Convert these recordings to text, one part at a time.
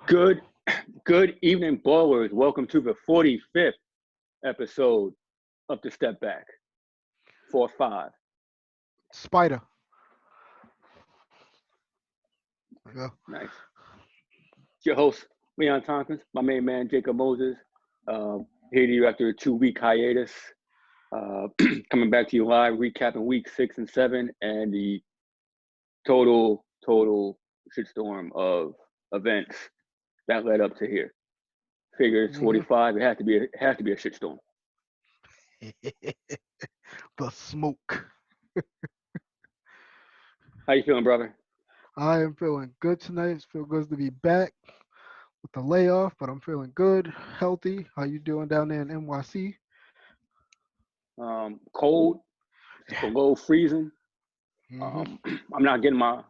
Good, good evening, ballers. Welcome to the 45th episode of the Stepback. 4-5. Spider. There we go. Nice. It's your host, Leon Tompkins, my main man, Jacob Moses. Here to you after a 2-week hiatus. Coming back to you live, recapping week 6 and 7 and the total shitstorm of events that led up to here. Figure it's 45. It has to be a shitstorm. The smoke. How you feeling, brother? I am feeling good tonight. It feels good to be back with the layoff, but I'm feeling good, healthy. How you doing down there in NYC? Cold, below freezing. hmm I'm not getting my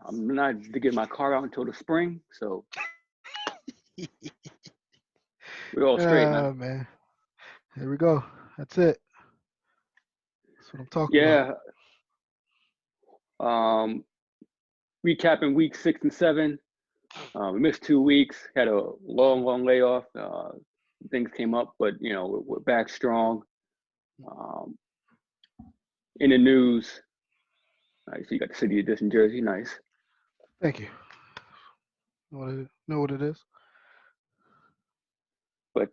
car out until the spring, so we're all straight, man. man. Here we go. That's it. That's what I'm talking about. Yeah. Um, Recapping week 6 and 7. We missed 2 weeks. Had a long layoff. Things came up, but we're back strong. In the news, I see you got the city edition jersey. Nice. Thank you. Know what it is? But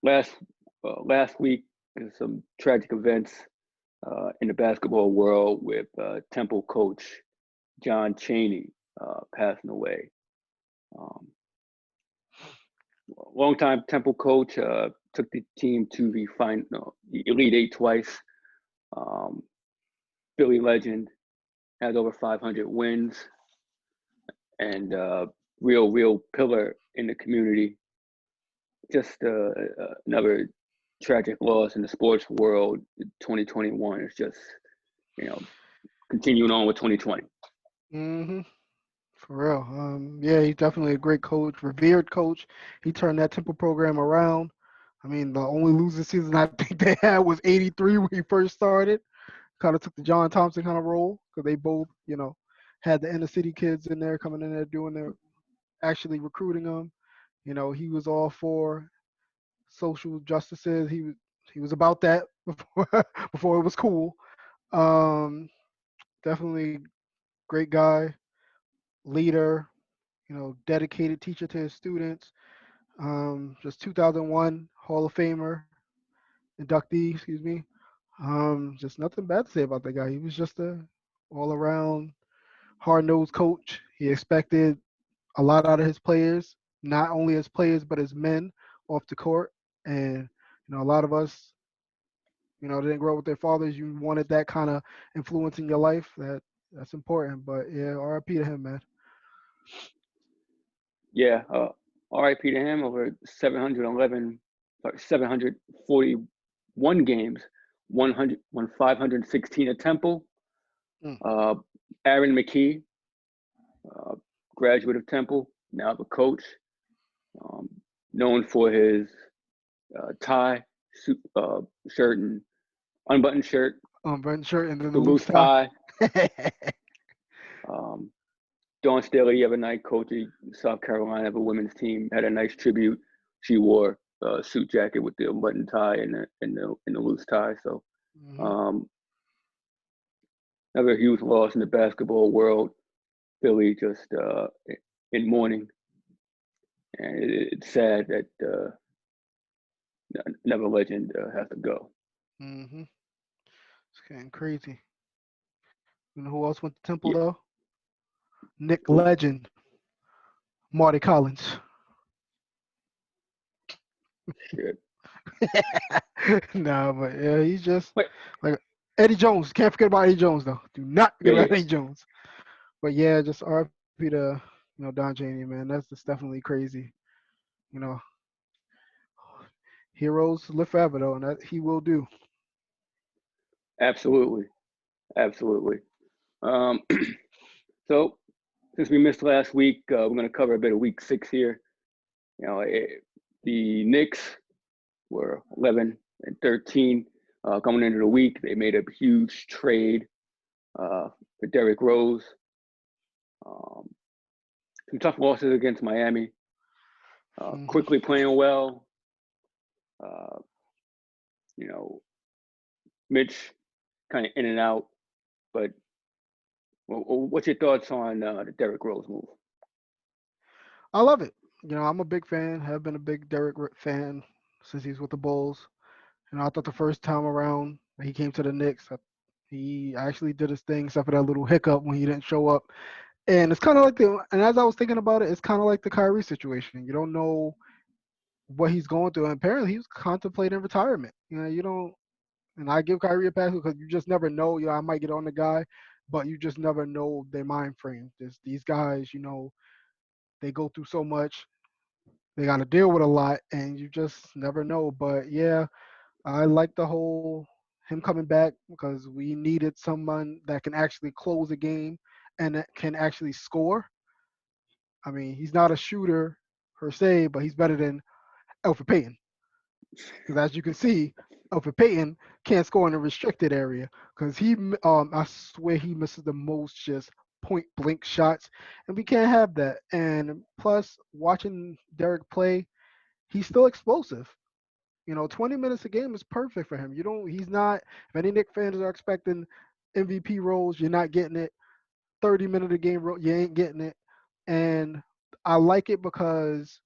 last week, there's some tragic events in the basketball world with Temple coach John Chaney passing away. Longtime Temple coach, took the team to the Elite Eight twice. Philly legend, has over 500 wins, and real pillar in the community. Just another tragic loss in the sports world. 2021 is just, continuing on with 2020. hmm For real. Yeah, he's definitely a great coach, revered coach. He turned that Temple program around. I mean, the only losing season I think they had was '83 when he first started. Kind of took the John Thompson kind of role because they both, had the inner city kids in there coming in there doing their actually recruiting them. He was all for social justices. He was about that before it was cool. Um, Definitely great guy, leader. Dedicated teacher to his students. Just 2001 Hall of Famer inductee. Excuse me. Just nothing bad to say about that guy. He was just a all around hard nosed coach. He expected a lot out of his players, not only as players but as men off the court. And a lot of us, didn't grow up with their fathers. You wanted that kind of influence in your life. That's important. But yeah, R.I.P. to him, man. Yeah, RIP to him. Over 741 games, 516 at Temple. Mm. Aaron McKee, uh, graduate of Temple, now the coach, um, known for his tie, suit, shirt, and unbuttoned shirt, Burnt shirt and then the the loose loose tie. tie. Um, Dawn Staley the other night, coach of South Carolina, of a women's team, had a nice tribute. She wore a suit jacket with the button tie and the loose tie. So hmm um, another huge loss in the basketball world. Philly just in mourning, and it's sad that another legend has to go. hmm It's getting crazy. You know who else went to Temple Yeah, though? Nick who? Legend, Marty Collins. Shit. Nah, but yeah, he's just Wait, like Eddie Jones. Can't forget about Eddie Jones though. Do not forget yeah, about Eddie Jones. But yeah, just RP to Don Chaney, man. That's just definitely crazy. You know, heroes live forever though, and that he will do. absolutely, absolutely. Um, so since we missed last week, we're going to cover a bit of week 6 here. The Knicks were 11-13 coming into the week. They made a huge trade for Derrick Rose. Um, some tough losses against Miami. Hmm. quickly playing well. Uh, you know, Mitch kind of in and out. But what's your thoughts on the Derrick Rose move? I love it. I'm a big fan. Have been a big fan since he's with the Bulls. I thought the first time around that he came to the Knicks, he actually did his thing, except for that little hiccup when he didn't show up. And it's kind of like and as I was thinking about it, it's kind of like the Kyrie situation. You don't know what he's going through. And apparently, he was contemplating retirement. You don't. And I give Kyrie a pass because you just never know. I might get on the guy, but you just never know their mind frame. These guys, they go through so much. They got to deal with a lot, and you just never know. But yeah, I like the whole him coming back because we needed someone that can actually close a game and that can actually score. I mean, he's not a shooter per se, but he's better than Alfred Payton. Because as you can see, Alfred Payton can't score in a restricted area because I swear he misses the most just point blank shots, and we can't have that. And plus, watching Derek play, he's still explosive. 20 minutes a game is perfect for him. You don't. He's not. If any Knicks fans are expecting MVP roles, you're not getting it. 30-minute a game role, you ain't getting it. And I like it because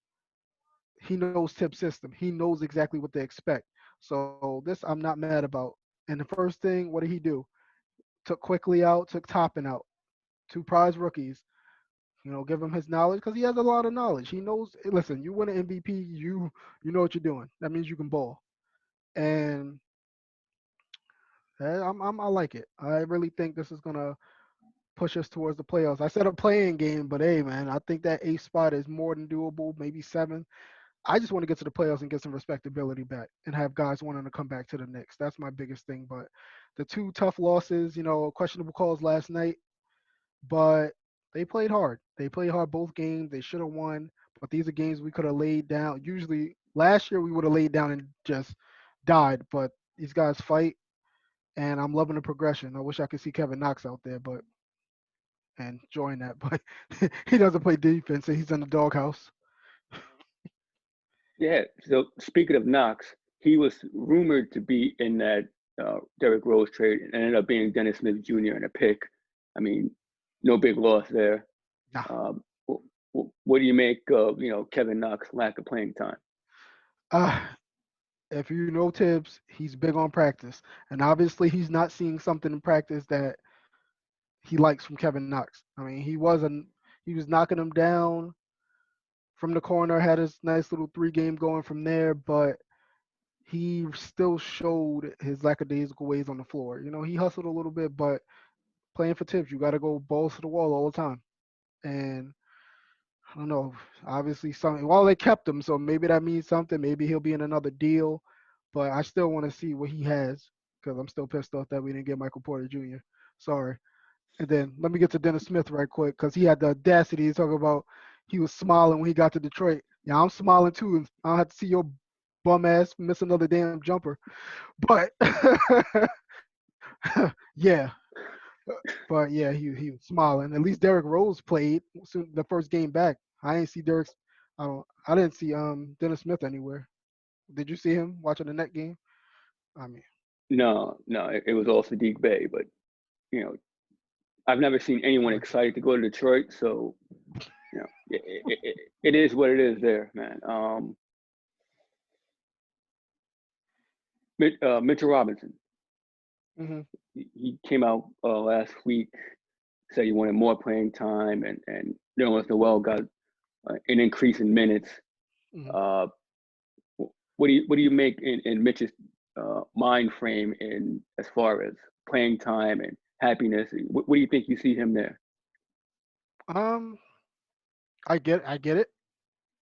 he knows Tip's system. He knows exactly what they expect. So this I'm not mad about. And the first thing, what did he do? Took quickly out, took Toppin out, two prize rookies. Give him his knowledge because he has a lot of knowledge. He knows. Listen, you win an MVP, you know what you're doing. That means you can ball. And I like it. I really think this is gonna push us towards the playoffs. I said a playing game, but hey, man, I think that eighth spot is more than doable. Maybe seven. I just want to get to the playoffs and get some respectability back and have guys wanting to come back to the Knicks. That's my biggest thing. But the two tough losses, questionable calls last night, but they played hard. They played hard both games. They should have won, but these are games we could have laid down. Usually last year we would have laid down and just died, but these guys fight, and I'm loving the progression. I wish I could see Kevin Knox out there, but and join that, but he doesn't play defense, and he's in the doghouse. Yeah. So speaking of Knox, he was rumored to be in that Derrick Rose trade and ended up being Dennis Smith Jr. in a pick. I mean, no big loss there. Nah. What do you make of Kevin Knox lack of playing time? Uh, if you know Tibbs, he's big on practice, and obviously he's not seeing something in practice that he likes from Kevin Knox. I mean, he was knocking him down from the corner, had his nice little three-game going from there, but he still showed his lackadaisical ways on the floor. He hustled a little bit, but playing for Tibbs, you got to go balls to the wall all the time. And I don't know, obviously something. Well, they kept him, so maybe that means something. Maybe he'll be in another deal, but I still want to see what he has because I'm still pissed off that we didn't get Michael Porter Jr. Sorry. And then let me get to Dennis Smith right quick because he had the audacity to talk about he was smiling when he got to Detroit. Yeah, I'm smiling too. And I don't have to see your bum ass miss another damn jumper. But yeah, but yeah, he was smiling. At least Derrick Rose played the first game back. I didn't see Derrick's. I didn't see Dennis Smith anywhere. Did you see him watching the net game? I mean, No, no, it was all Sadiq Bey, but you know, I've never seen anyone right. excited to go to Detroit. So it is what it is there, man. Mitchell Robinson, Hmm. he came out last week, said he wanted more playing time, and Nerlens Noel got an increase in minutes. Hmm. Uh, what do you make in Mitch's mind frame in as far as playing time and happiness? What do you think you see him there? Um, I get it.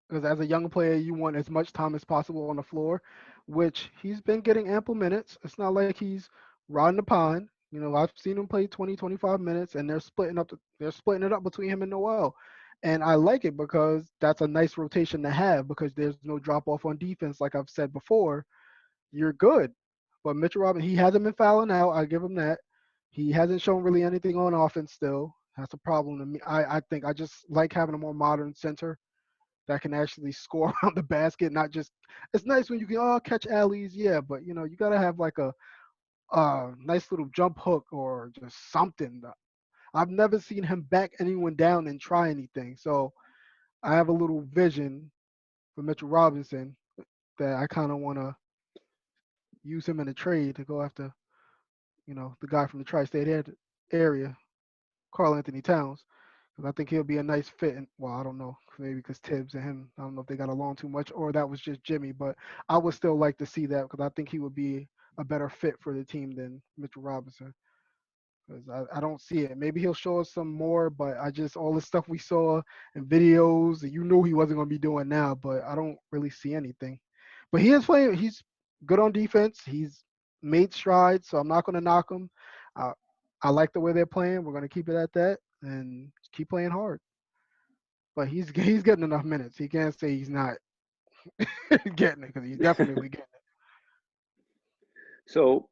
Because as a young player, you want as much time as possible on the floor, which he's been getting ample minutes. It's not like he's riding the pine. I've seen him play 20, 25 minutes, and they're splitting it up between him and Noel. And I like it because that's a nice rotation to have because there's no drop off on defense. Like I've said before, you're good. But Mitchell Robinson, he hasn't been fouling out. I give him that. He hasn't shown really anything on offense still. That's a problem to me. I think I just like having a more modern center that can actually score around the basket, not just. It's nice when you can catch alleys, yeah, but you gotta have like a nice little jump hook or just something. I've never seen him back anyone down and try anything. So I have a little vision for Mitchell Robinson that I kind of want to use him in a trade to go after, the guy from the tri-state area, Carl Anthony Towns. Because I think he'll be a nice fit. And, well, I don't know, maybe because Tibbs and him, I don't know if they got along too much or that was just Jimmy, but I would still like to see that because I think he would be a better fit for the team than Mitchell Robinson. Because I don't see it. Maybe he'll show us some more, but I just all the stuff we saw in videos, and you knew he wasn't going to be doing now, but I don't really see anything. But he is playing. He's good on defense. He's made strides, so I'm not going to knock him. Uh, I like the way they're playing. We're going to keep it at that and keep playing hard. But he's getting enough minutes. He can't say he's not getting it because he's definitely getting So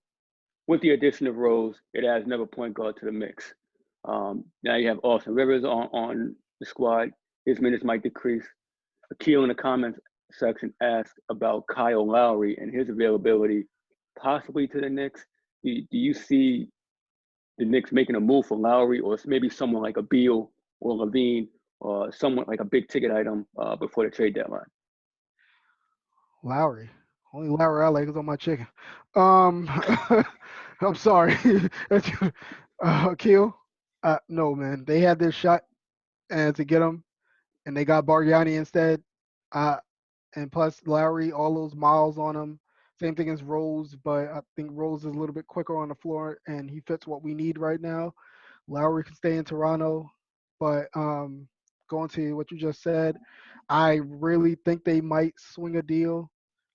with the addition of Rose, it adds another point guard to the mix. Now you have Austin Rivers on the squad. His minutes might decrease. Akil in the comments section asked about Kyle Lowry and his availability possibly to the Knicks. Do you see the Knicks making a move for Lowry or maybe someone like a Beal or Levine or someone like a big ticket item before the trade deadline? Lowry. Only Lowry I like is on my chicken. I'm sorry. Akil? No, man. They had their shot and to get him, and they got Bargiani instead. Uh, and plus Lowry, all those miles on him. Same thing as Rose, but I think Rose is a little bit quicker on the floor, and he fits what we need right now. Lowry can stay in Toronto, but going to what you just said, I really think they might swing a deal.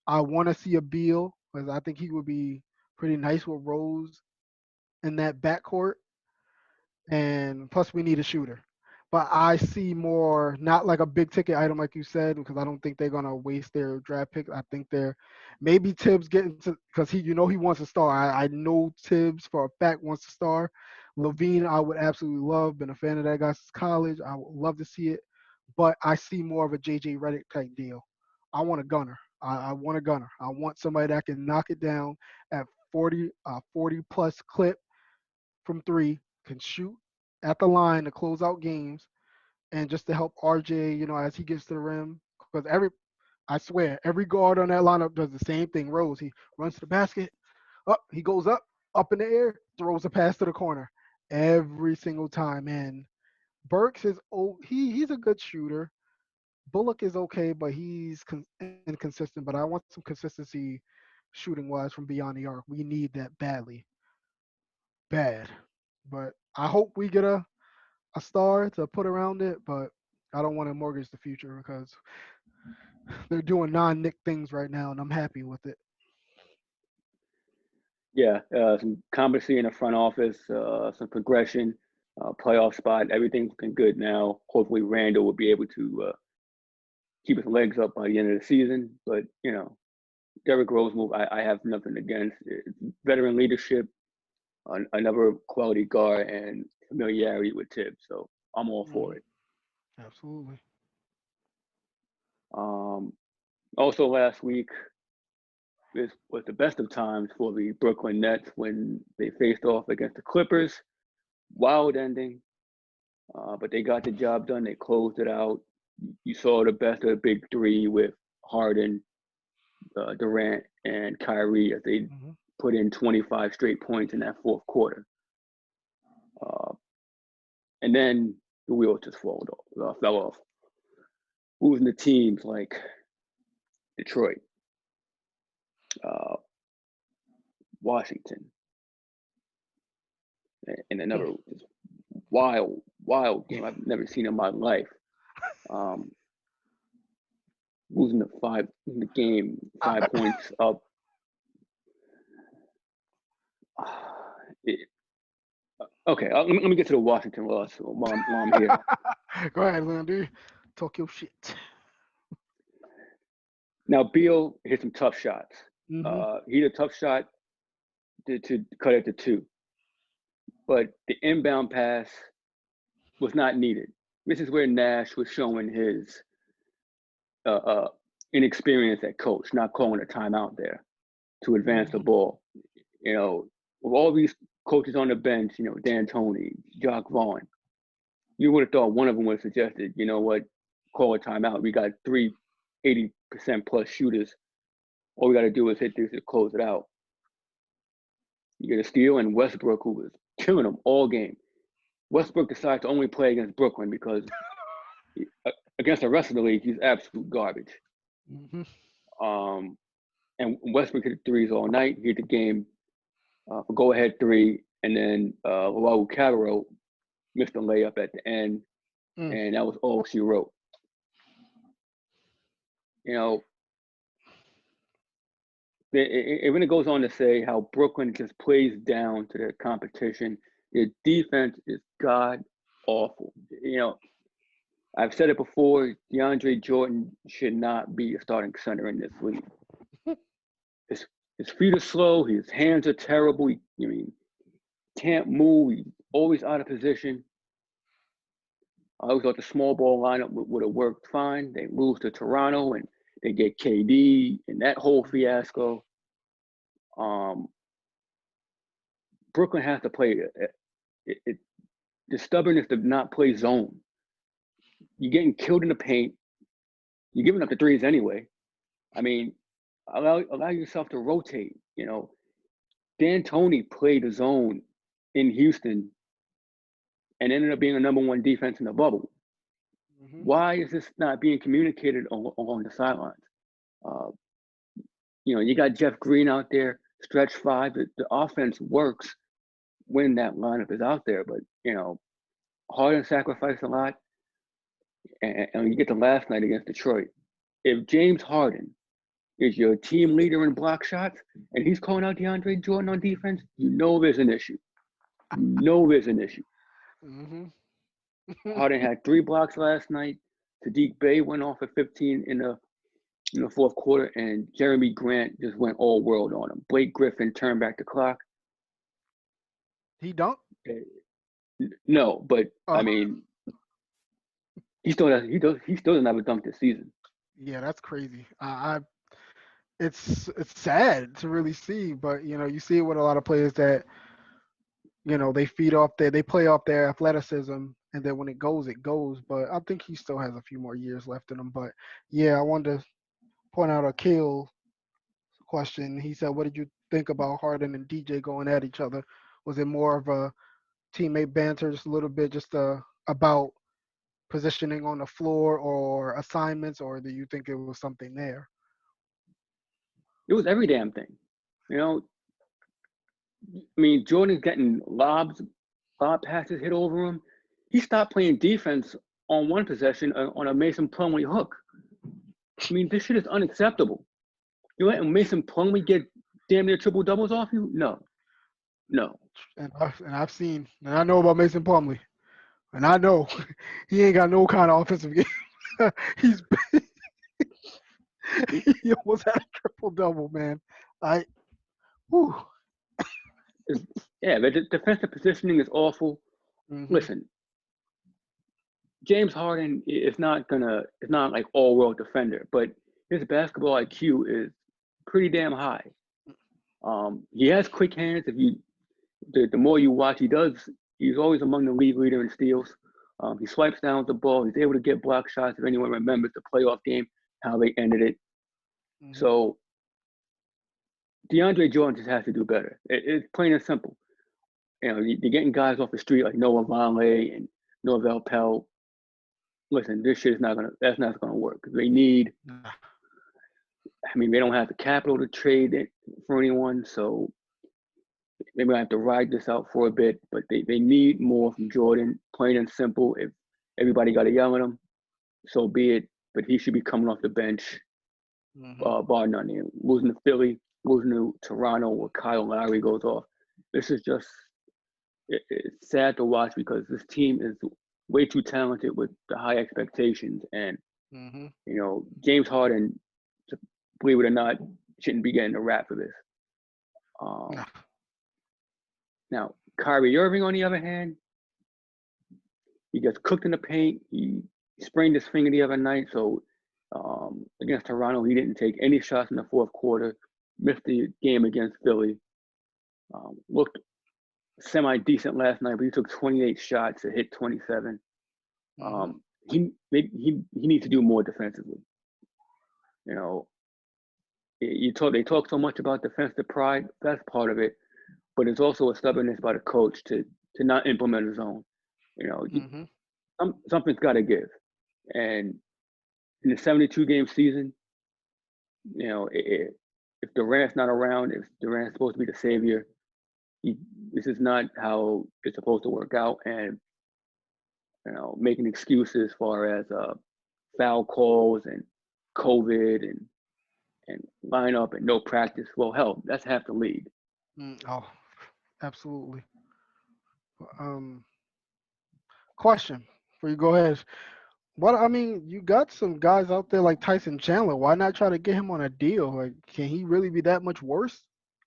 I want to see a Beal because I think he would be pretty nice with Rose in that backcourt, and plus we need a shooter. But I see more not like a big ticket item like you said because I don't think they're gonna waste their draft pick. I think they're maybe Tibbs getting to because he wants to star. I know Tibbs for a fact wants to star. Levine I would absolutely love. Been a fan of that guy since college. I would love to see it, but I see more of a JJ Redick type deal. I want a gunner. I want a gunner. I want somebody that can knock it down at 40 plus clip from three, can shoot at the line to close out games, and just to help RJ, as he gets to the rim. Because I swear, every guard on that lineup does the same thing. Rose, he runs to the basket, he goes up in the air, throws a pass to the corner every single time. And Burks is he's a good shooter. Bullock is okay, but he's inconsistent. But I want some consistency shooting wise from beyond the arc. We need that badly, bad. But I hope we get a star to put around it, but I don't want to mortgage the future because they're doing non-Nick things right now, and I'm happy with it. Yeah, some competency in the front office, some progression, playoff spot. Everything's looking good now. Hopefully, Randall will be able to keep his legs up by the end of the season. But Derrick Rose move, I have nothing against. It's veteran leadership, another quality guard, and familiarity with Tibbs. So I'm all for Hmm. it. Absolutely. Um, Also, last week this was the best of times for the Brooklyn Nets when they faced off against the Clippers. Wild ending, but they got the job done. They closed it out. You saw the best of the big three with Harden, Durant, and Kyrie as they Hmm. put in 25 straight points in that fourth quarter. Uh, and then the wheels just fell off. Losing to teams like Detroit, uh, Washington, and another just wild game I've never seen in my life. Um, losing the game, 5 points up. It, okay, let me get to the Washington loss while I'm here. Go ahead, Landy. Talk your shit. Now, Beal hit some tough shots. Hmm. He hit a tough shot to cut it to two, but the inbound pass was not needed. This is where Nash was showing his inexperience at coach, not calling a timeout there to advance the Mhm. ball. With all these coaches on the bench, Dan Toney, Jock Vaughn, you would have thought one of them would have suggested, you know what, call a timeout. We got 80% plus shooters. All we got to do is hit this to close it out. You get a steal, and Westbrook, who was killing them all game. Westbrook decides to only play against Brooklyn because against the rest of the league, he's absolute garbage. Mhm. Um, and Westbrook hit threes all night. He hit the game for go-ahead three, and then Raul Caro missed a layup at the end, Mm. and that was all she wrote. You know, it really goes on to say how Brooklyn just plays down to their competition. Their defense is god awful. I've said it before. DeAndre Jordan should not be a starting center in this league. His his feet are slow. His hands are terrible. Can't move. He's always out of position. I always thought the small ball lineup would have worked fine. They lose to Toronto and they get KD and that whole fiasco. Um, Brooklyn has to play the stubbornness to not play zone. You're getting killed in the paint. You're giving up the threes anyway. I mean, allow yourself to rotate. Dan Toney played the zone in Houston and ended up being a number one defense in the bubble. Mhm. Why is this not being communicated along the sidelines? Uh, you got Jeff Green out there, stretch five. The offense works when that lineup is out there, but Harden sacrificed a lot, and you get to last night against Detroit. If James Harden is your team leader in block shots, and he's calling out DeAndre Jordan on defense, you know there's an issue. You know there's an issue. Mhm. Harden had 3 blocks last night. Sadiq Bey went off at 15 in the fourth quarter, and Jeremy Grant just went all world on him. Blake Griffin turned back the clock. He don't. No, but I Oh, mean, he still doesn't have a dunk this season. yeah, that's crazy. It's sad to really see, but you see it with a lot of players that they feed off they play off their athleticism, and then when it goes, it goes. But I think he still has a few more years left in him. But yeah, I wanted to point out a kill question. He said, "What did you think about Harden and DJ going at each other? Was it more of a teammate banter, just a little bit, just about positioning on the floor or assignments, or do you think it was something there?" It was every damn thing. You know, Jordan's getting lob passes hit over him. He stopped playing defense on one possession on a Mason Plumlee hook. This shit is unacceptable. You letting Mason Plumlee get damn near triple doubles off you? No, no. And I've seen, and I know about Mason Plumlee, and I know he ain't got no kind of offensive game. He's he almost had a triple double, man. I, whew. Yeah, but the defensive positioning is awful. Mhm. Listen, James Harden is not like all world defender, but his basketball IQ is pretty damn high. He has quick hands. The more you watch, he's always among the league leader in steals. He swipes down with the ball. He's able to get block shots. If anyone remembers the playoff game, how they ended it. Mhm. So DeAndre Jordan just has to do better. It's plain and simple. You're getting guys off the street like Noah Vonleh and Norvel Pell. Listen, this shit is that's not gonna work. They need. Nah. They don't have the capital to trade it for anyone, so maybe I have to ride this out for a bit. But they need more from Jordan, plain and simple. If everybody got to yell at him, so be it. But he should be coming off the bench, Mhm. bar none. Losing to Philly, losing to Toronto, where Kyle Lowry goes off. This is just it's sad to watch because this team is way too talented with the high expectations, and Mhm. James Harden, believe it or not, shouldn't be getting a rap for this. Um, Nah. Now, Kyrie Irving, on the other hand, he gets cooked in the paint. He sprained his finger the other night, so Against Toronto, he didn't take any shots in the fourth quarter. Missed the game against Philly. Looked semi decent last night, but he took 28 shots to hit 27. Mm-hmm. He needs to do more defensively. You know, they talk so much about defensive pride. That's part of it, but it's also a stubbornness by the coach to not implement his own. You know, Mm-hmm. something's got to give. And in the 72 game season, you know, if Durant's not around, if Durant's supposed to be the savior, this is not how it's supposed to work out. And making excuses as far as foul calls and COVID and lineup and no practice. Well, hell, that's half the league. Oh, absolutely. Um, Question before you go ahead. What I mean, you got some guys out there like Tyson Chandler. Why not try to get him on a deal? Like, can he really be that much worse?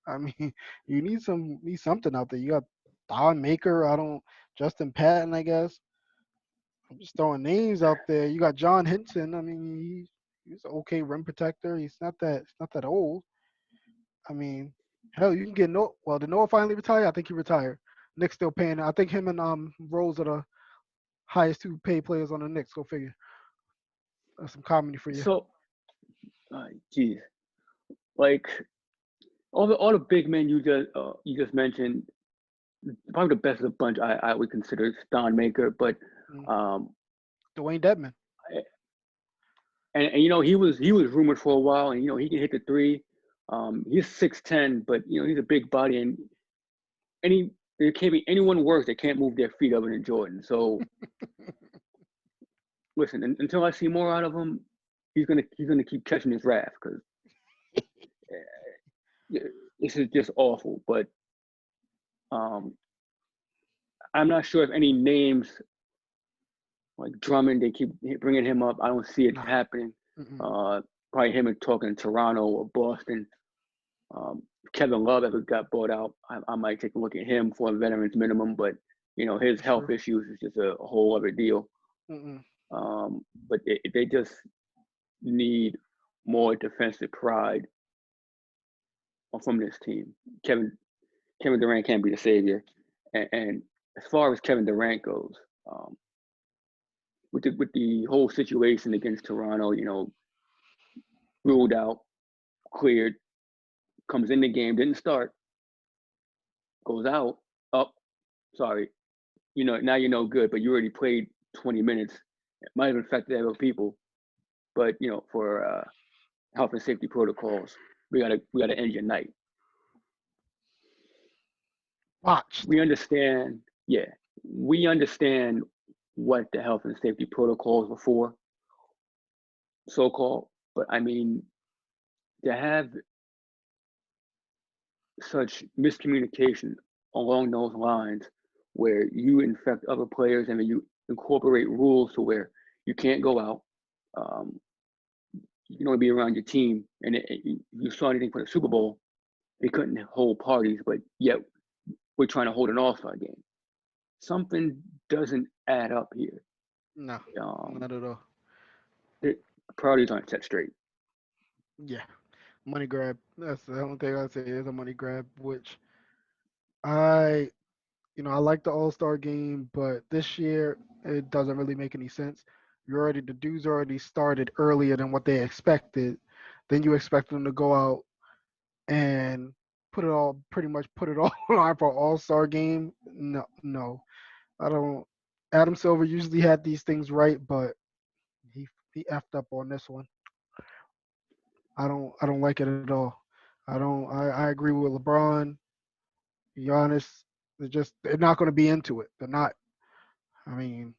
I mean, you need something out there. You got Don Maker. I don't Justin Patton. I guess I'm just throwing names out there. You got John Henson. I mean, he's an okay rim protector. He's not that old. I mean, hell, you can get no. Well, did Noah finally retire? I think he retired. Knicks still paying. I think him and Rose are the highest two paid players on the Knicks. Go figure. That's some comedy for you. So, geez, like all the big men you just mentioned, probably the best of the bunch I would consider is Don Maker, but Mm. um, Dwayne Dedman. and he was rumored for a while, and he can hit the three. He's 6'10", but he's a big body, and any there can't be anyone worse that can't move their feet other than Jordan. So listen, until I see more out of him, he's gonna keep catching his wrath because this is just awful. But um, I'm not sure if any names like Drummond, they keep bringing him up. I don't see it Nah. happening. Mm-mm. Probably him and talking in Toronto or Boston. Kevin Love ever got bought out, I might take a look at him for a veterans minimum, but his That's health true. issues is just a whole other deal. Mm-mm. But they just need more defensive pride from this team. Kevin Durant can't be the savior, and as far as Kevin Durant goes, um, with the whole situation against Toronto, ruled out, cleared, comes in the game, didn't start, goes out, up, sorry, now you're no good, but you already played 20 minutes. It might have affected other people, but for health and safety protocols, we gotta end your night. Watched. We understand, yeah, we understand what the health and safety protocols were for, so called, but I mean to have such miscommunication along those lines where you infect other players and then you incorporate rules to where you can't go out. Um, you can only be around your team. And you saw anything for the Super Bowl, they couldn't hold parties, but yet we're trying to hold an All-Star game. Something doesn't add up here. No, Um, not at all. the priorities aren't set straight. Yeah, money grab. That's the only thing I say is a money grab. Which I, I like the All Star game, but this year it doesn't really make any sense. The dudes already started earlier than what they expected. Then you expect them to go out and pretty much put it all on for All Star game. No, no, I don't. Adam Silver usually had these things right, but he effed up on this one. I don't like it at all. I don't. I agree with LeBron. Giannis. They're not going to be into it. They're not. I mean,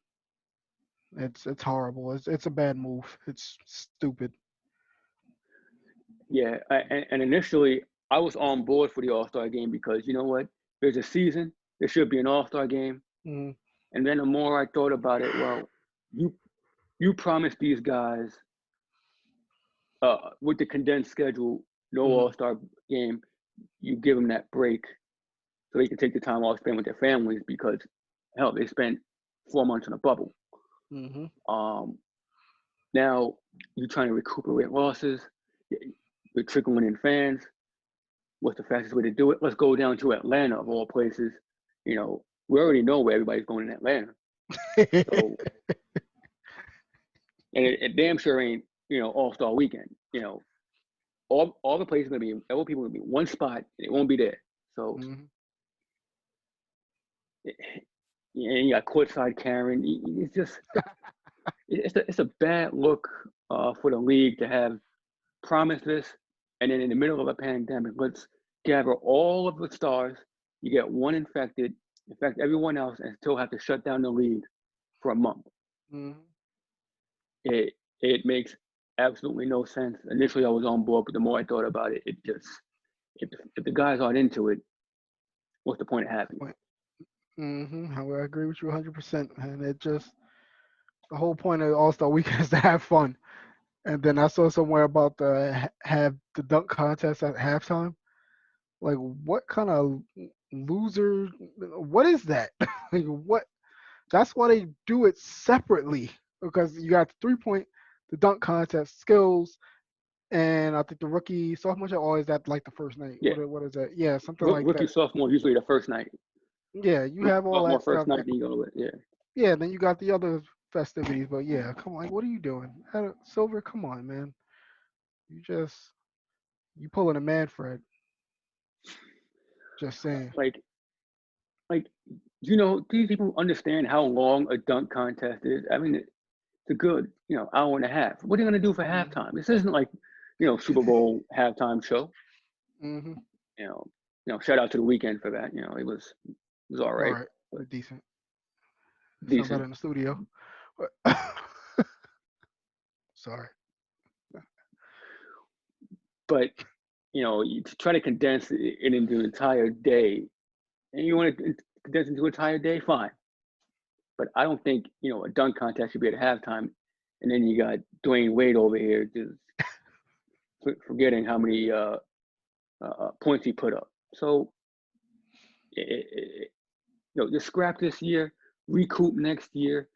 it's horrible. It's a bad move. It's stupid. Yeah, and initially I was on board for the All-Star game because you know what? There's a season. There should be an All-Star game. Mm, And then the more I thought about it, well, you you promised these guys with the condensed schedule, no mm, All-Star game, you give them that break so they can take the time off spend with their families because hell, they spent 4 months in a bubble. mm-hmm. Um, Now you're trying to recuperate losses. You're trickling in fans. What's the fastest way to do it? Let's go down to Atlanta of all places. We already know where everybody's going in Atlanta. So, and it damn sure ain't All-Star Weekend. All the places gonna be, all people gonna be one spot, and it won't be there. So, Mm-hmm. and you got courtside Karen. It's just it's a bad look for the league to have promised this, and then in the middle of a pandemic, let's gather all of the stars. You get one infected, infect everyone else, and still have to shut down the league for a month. Mm-hmm. It makes absolutely no sense. Initially, I was on board, but the more I thought about it, it just if the guys aren't into it, what's the point of having it? Mm-hmm. I agree with you 100%. And it just the whole point of All Star Weekend is to have fun. And then I saw somewhere about have the dunk contest at halftime. Like, what kind of loser? What is that? Like, what? That's why they do it separately because you got the 3 point, the dunk contest, skills, and I think the rookie sophomore show always at like the first night. Yeah, What is that? Yeah, something like rookie that. sophomore usually the first night. Yeah, you Rookie have all sophomore that first stuff. night, And, then you go with yeah. yeah, then you got the other festivities. But yeah, come on, like, what are you doing? Silver, come on, man. You just you pulling a Manfred. Just saying. Like like these people understand how long a dunk contest is. I mean, it's a good hour and a half. What are you gonna do for Mm-hmm. halftime? This isn't like Super Bowl halftime show. Mm-hmm. You know, shout out to the weekend for that. It was all All right, right, but decent. It sound better decent. in the studio. Sorry. But you try to condense it into an entire day, and you want to condense it into an entire day, fine. But I don't think a dunk contest should be at halftime, and then you got Dwayne Wade over here just forgetting how many points he put up. So just scrap this year, recoup next year,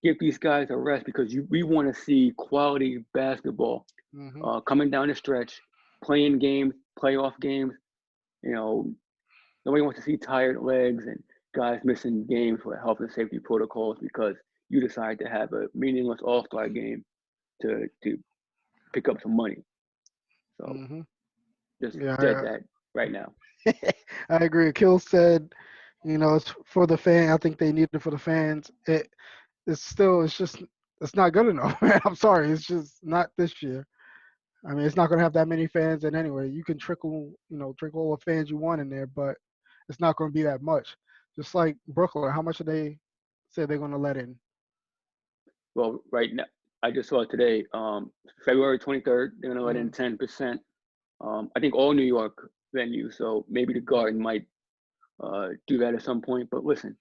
give these guys a rest because we want to see quality basketball Mm-hmm. coming down the stretch, playing games, playoff games. You know, Nobody wants to see tired legs and guys missing games for health and safety protocols because you decide to have a meaningless all-star game to pick up some money. So Mm-hmm. just dead Yeah, that right now. I agree. Kill said, it's for the fan. I think they need it for the fans. It's just it's not good enough, man. I'm sorry. It's just not this year. I mean, it's not going to have that many fans. And anyway, you can trickle all the fans you want in there, but it's not going to be that much. Just like Brooklyn, how much do they say they're going to let in? Well, right now, I just saw it today. February 23rd, they're going to let in Mm-hmm. 10%. I think all New York venues, so maybe the Garden might do that at some point. But listen,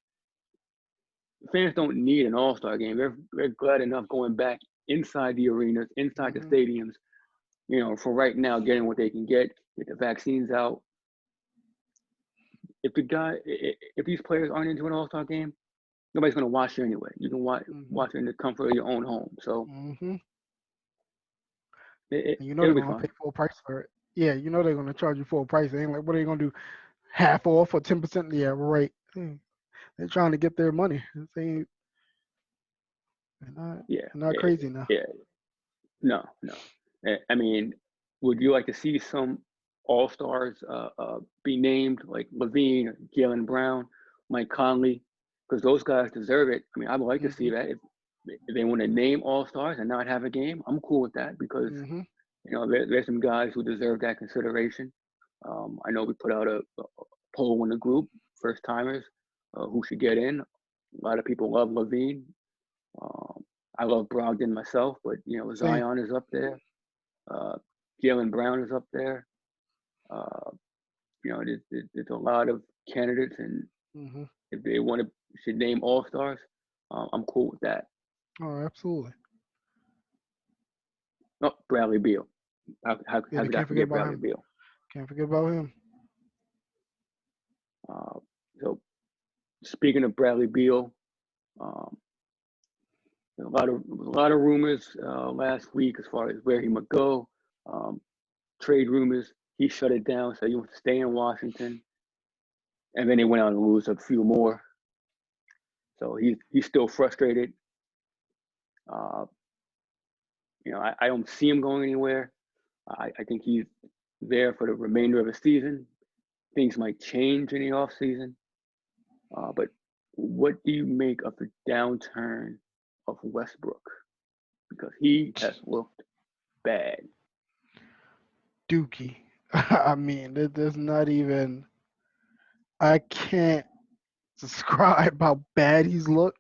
fans don't need an all-star game. They're glad enough going back inside the arenas, inside the Mm-hmm. stadiums, for right now, getting what they can get the vaccines out. If these players aren't into an all-star game, nobody's going to watch it anyway. You can Mm-hmm. watch it in the comfort of your own home. So Mm-hmm. it, And you know it'll they're be gonna fine. pay full price for it. Yeah, you know they're gonna charge you full price. They ain't like, what are you gonna do? Half off or 10%? Yeah, right. They're trying to get their money. They ain't, Yeah, they're not yeah, crazy now. yeah. No, no. I mean, would you like to see some all stars be named like Levine, Jalen Brown, Mike Conley? Because those guys deserve it. I mean, I would like to see Mm-hmm. that. If they want to name all stars and not have a game, I'm cool with that because Mm-hmm. there's some guys who deserve that consideration. I know we put out a poll in the group, first timers, who should get in. A lot of people love Levine. Um, I love Brogdon myself, but Same. Zion is up there. Uh, Jalen Brown is up there. Uh, there's a lot of candidates, and Mm-hmm. if they want to should name all stars, I'm cool with that. Oh, absolutely. Oh, Bradley Beal. Yeah, How they could I can't forget forget about Bradley him. Beal? Can't forget about him. Uh, so speaking of Bradley Beal, um, There was a lot of rumors last week as far as where he might go. Um, Trade rumors. He shut it down, so he wants to stay in Washington. And then they went out and lose a few more. So he's still frustrated. Uh, I don't see him going anywhere. I think he's there for the remainder of the season. Things might change in the off season. But what do you make of the downturn of Westbrook? Because he has looked bad. Dookie. I mean, there's not even. I can't describe how bad he's looked.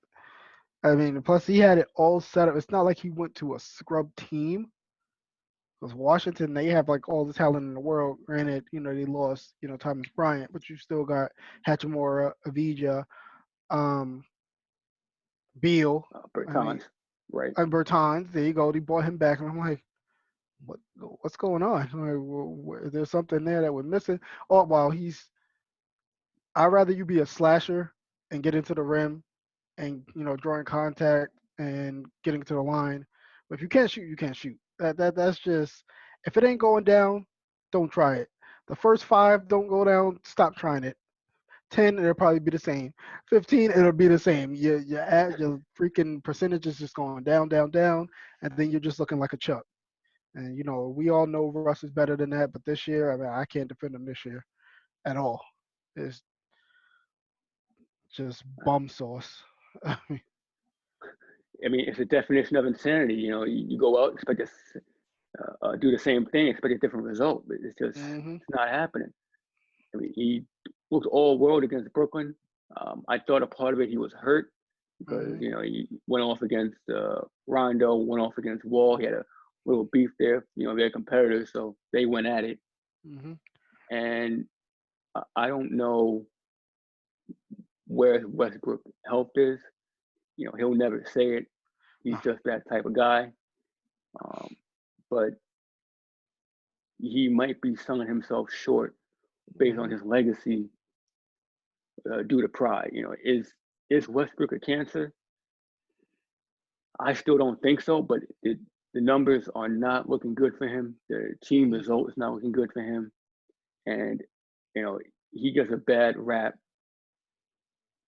I mean, plus he had it all set up. It's not like he went to a scrub team. Because Washington, they have like all the talent in the world. Granted, they lost, Thomas Bryant, but you still got Hachimura, Avija, um, Beal. I mean, Bertans, right? and Bertans. There you go. They brought him back, and I'm like, what's going on? Like, is there something there that we're missing? Oh, well, I'd rather you be a slasher and get into the rim and drawing contact and getting to the line. But if you can't shoot, you can't shoot. That's just if it ain't going down, don't try it. The first five don't go down, stop trying it. 10, it'll probably be the same. 15, it'll be the same. Your freaking percentage is just going down, down, down, and then you're just looking like a Chuck. And we all know Russ is better than that, but this year, I mean, I can't defend him this year at all. It's just bum sauce. I mean, it's a definition of insanity. You go out, expect to do the same thing, expect a different result. But Hmm. it's not happening. I mean, he looked all world against Brooklyn. I thought a part of it he was hurt because Hmm. he went off against Rondo, went off against Wall. He had a little beef there. They're competitors, so they went at it. Hmm. And I don't know where Westbrook health is. He'll never say it. He's No. just that type of guy. Um, but he might be selling himself short based on Hmm. his legacy due to pride. Is Westbrook a cancer? I still don't think so, but the numbers are not looking good for him. The team Hmm. result is not looking good for him, and you know he gets a bad rap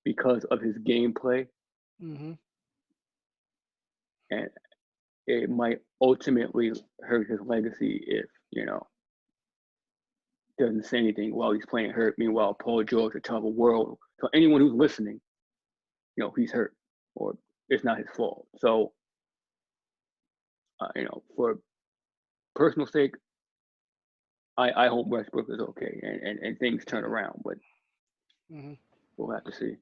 because of his gameplay, Hmm. and it might ultimately hurt his legacy if doesn't say anything while he's playing hurt. Meanwhile, Paul George, the top of the world, so anyone who's listening, he's hurt or it's not his fault. So, for personal sake, I hope Westbrook is okay and things turn Hmm. around, but Hmm. we'll have to see.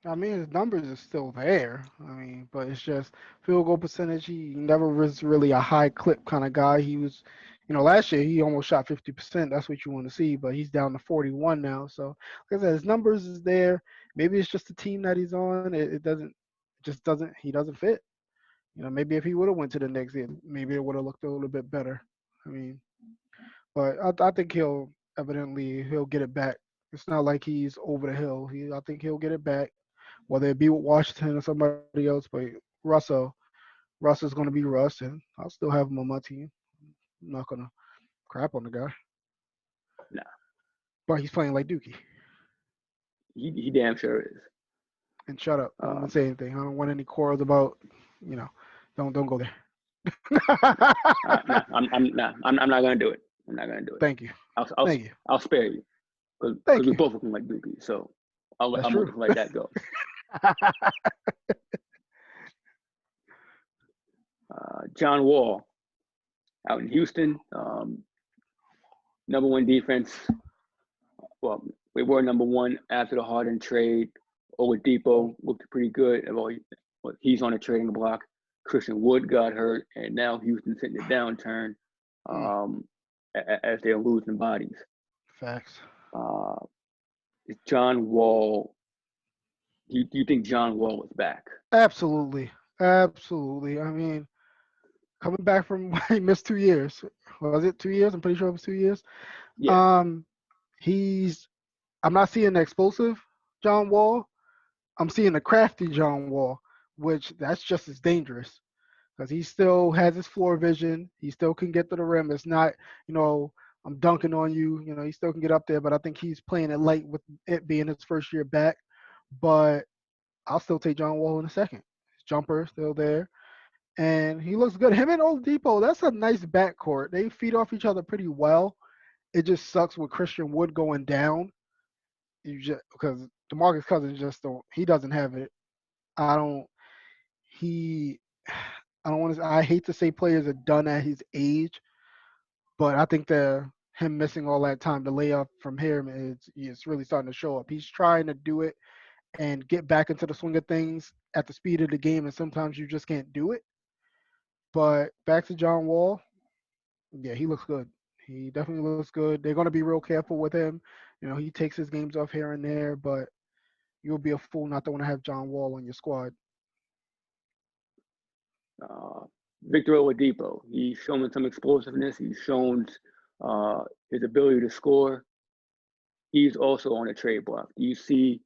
I mean, his numbers are still there. I mean, but it's just field goal percentage. He never was really a high clip kind of guy. He was, last year he almost shot 50%. That's what you want to see, but he's down to 41 now. So, like I said, his numbers is there. Maybe it's just the team that he's on. It doesn't, just doesn't. He doesn't fit. Maybe if he would have went to the Knicks, maybe it would have looked a little bit better. I mean, but I think he'll get it back. It's not like he's over the hill. I think he'll get it back, whether it be with Washington or somebody else. But Russ is going to be Russ, and I'll still have him on my team. I'm not gonna crap on the guy, Nah, but he's playing like Dookie. he damn sure is. And shut up! Don't even Um, say anything. I don't want any quarrels about, you know. Don't go there. nah, I'm not gonna do it. I'm not gonna do it. Thank you, I'll I'll thank you, I'll spare you because thank we you. both looking like Dookie. So That's I'm gonna true. just let that go. John Wall out in Houston, number one defense. Well, we were number one after the Harden trade. Oladipo looked pretty good. Well, he's on a trading block. Christian Wood got hurt, and now Houston's hitting a downturn Mm, um, as they're losing bodies. facts. Uh, is John Wall? Do you think John Wall is back? Absolutely, absolutely. I mean, coming back from he missed 2 years. Was it 2 years? I'm pretty sure it was 2 years. Yeah, Um, he's. I'm not seeing the explosive John Wall. I'm seeing the crafty John Wall, which that's just as dangerous because he still has his floor vision. He still can get to the rim. It's not, you know, I'm dunking on you. You know, he still can get up there, but I think he's playing it light with it being his first year back. But I'll still take John Wall in a second. His jumper still there, and he looks good. Him and Oladipo, that's a nice backcourt. They feed off each other pretty well. It just sucks with Christian Wood going down. You just because DeMarcus Cousins just don't. He doesn't have it. I don't. He. I don't want to. I hate to say players are done at his age, but I think that him missing all that time, the layup from him is really starting to show up. He's trying to do it and get back into the swing of things at the speed of the game, and sometimes you just can't do it. But back to John Wall, yeah, he looks good. He definitely looks good. They're going to be real careful with him. You know, he takes his games off here and there, but you'll be a fool not to want to have John Wall on your squad. Uh, Victor Oladipo, he's shown some explosiveness. He's shown his ability to score. He's also on a trade block. Do you see,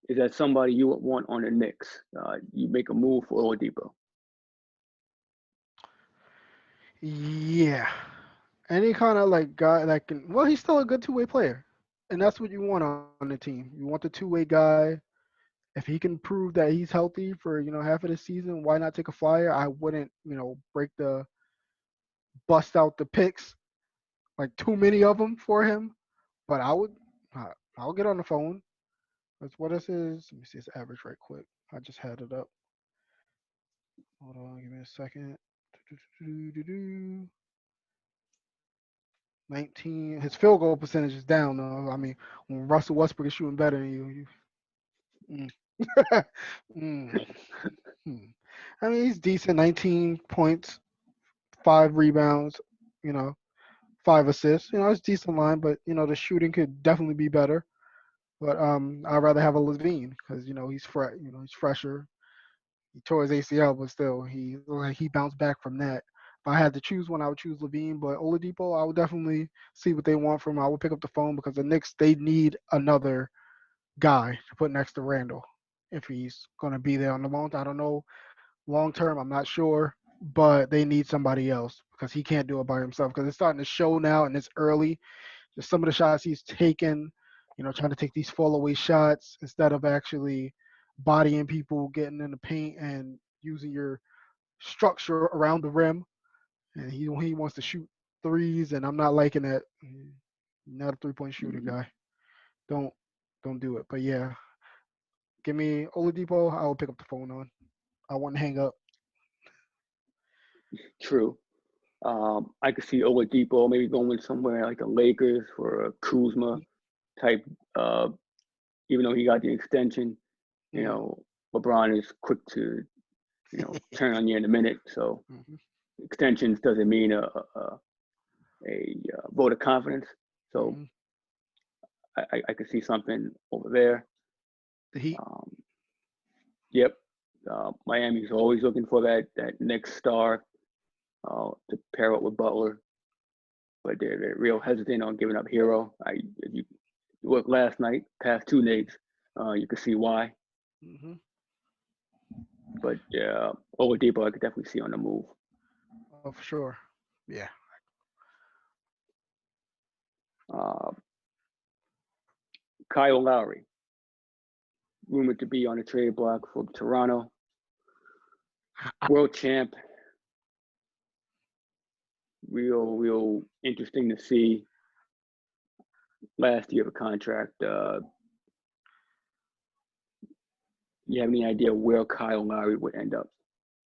is that somebody you would want on the Knicks? You make a move for Oladipo. Yeah, any kind of like guy that can. Well, he's still a good two-way player, and that's what you want on the team. You want the two-way guy. If he can prove that he's healthy for half of the season, why not take a flyer? I wouldn't break the bust out the picks like too many of them for him, but I would. I'll get on the phone. That's what this is. Let me see his average right quick. I just had it up. Hold on, give me a second. 19. His field goal percentage is down though. I mean, when Russell Westbrook is shooting better than you. Mm. Hmm. I mean, he's decent. 19 points, 5 rebounds. You know, 5 assists. It's decent line, but the shooting could definitely be better. But I'd rather have a Levine because he's fresher. He tore his ACL, but still, he bounced back from that. If I had to choose one, I would choose Levine. But Oladipo, I would definitely see what they want from him. I would pick up the phone because the Knicks they need another guy to put next to Randall if he's going to be there on the long. I don't know long term. I'm not sure, but they need somebody else because he can't do it by himself. Because it's starting to show now, and it's early. Just some of the shots he's taken, trying to take these fall away shots instead of actually bodying people, getting in the paint, and using your structure around the rim. And he wants to shoot threes, and I'm not liking that. Not a 3-point shooter Mhm. guy. Don't don't do it. But yeah, give me Oladipo. I will pick up the phone on. I wouldn't hang up. True. I could see Oladipo maybe going somewhere like the Lakers for a Kuzma type. Uh, Even though he got the extension, you Mm-hmm. know, LeBron is quick to turn on you in a minute. So Mm-hmm. extensions doesn't mean a vote of confidence. So Mm-hmm. I could see something over there. The Heat. Um, yep. Miami's always looking for that next star to pair up with Butler, but they're real hesitant on giving up Hero. If you look last night, past 2 nights, you can see why. Mm-hmm. But Oladipo, I could definitely see on the move. Oh, for sure. Yeah. Uh, Kyle Lowry, rumored to be on the trade block for Toronto. World champ, real interesting to see. Last year of a contract. You have any idea where Kyle Lowry would end up?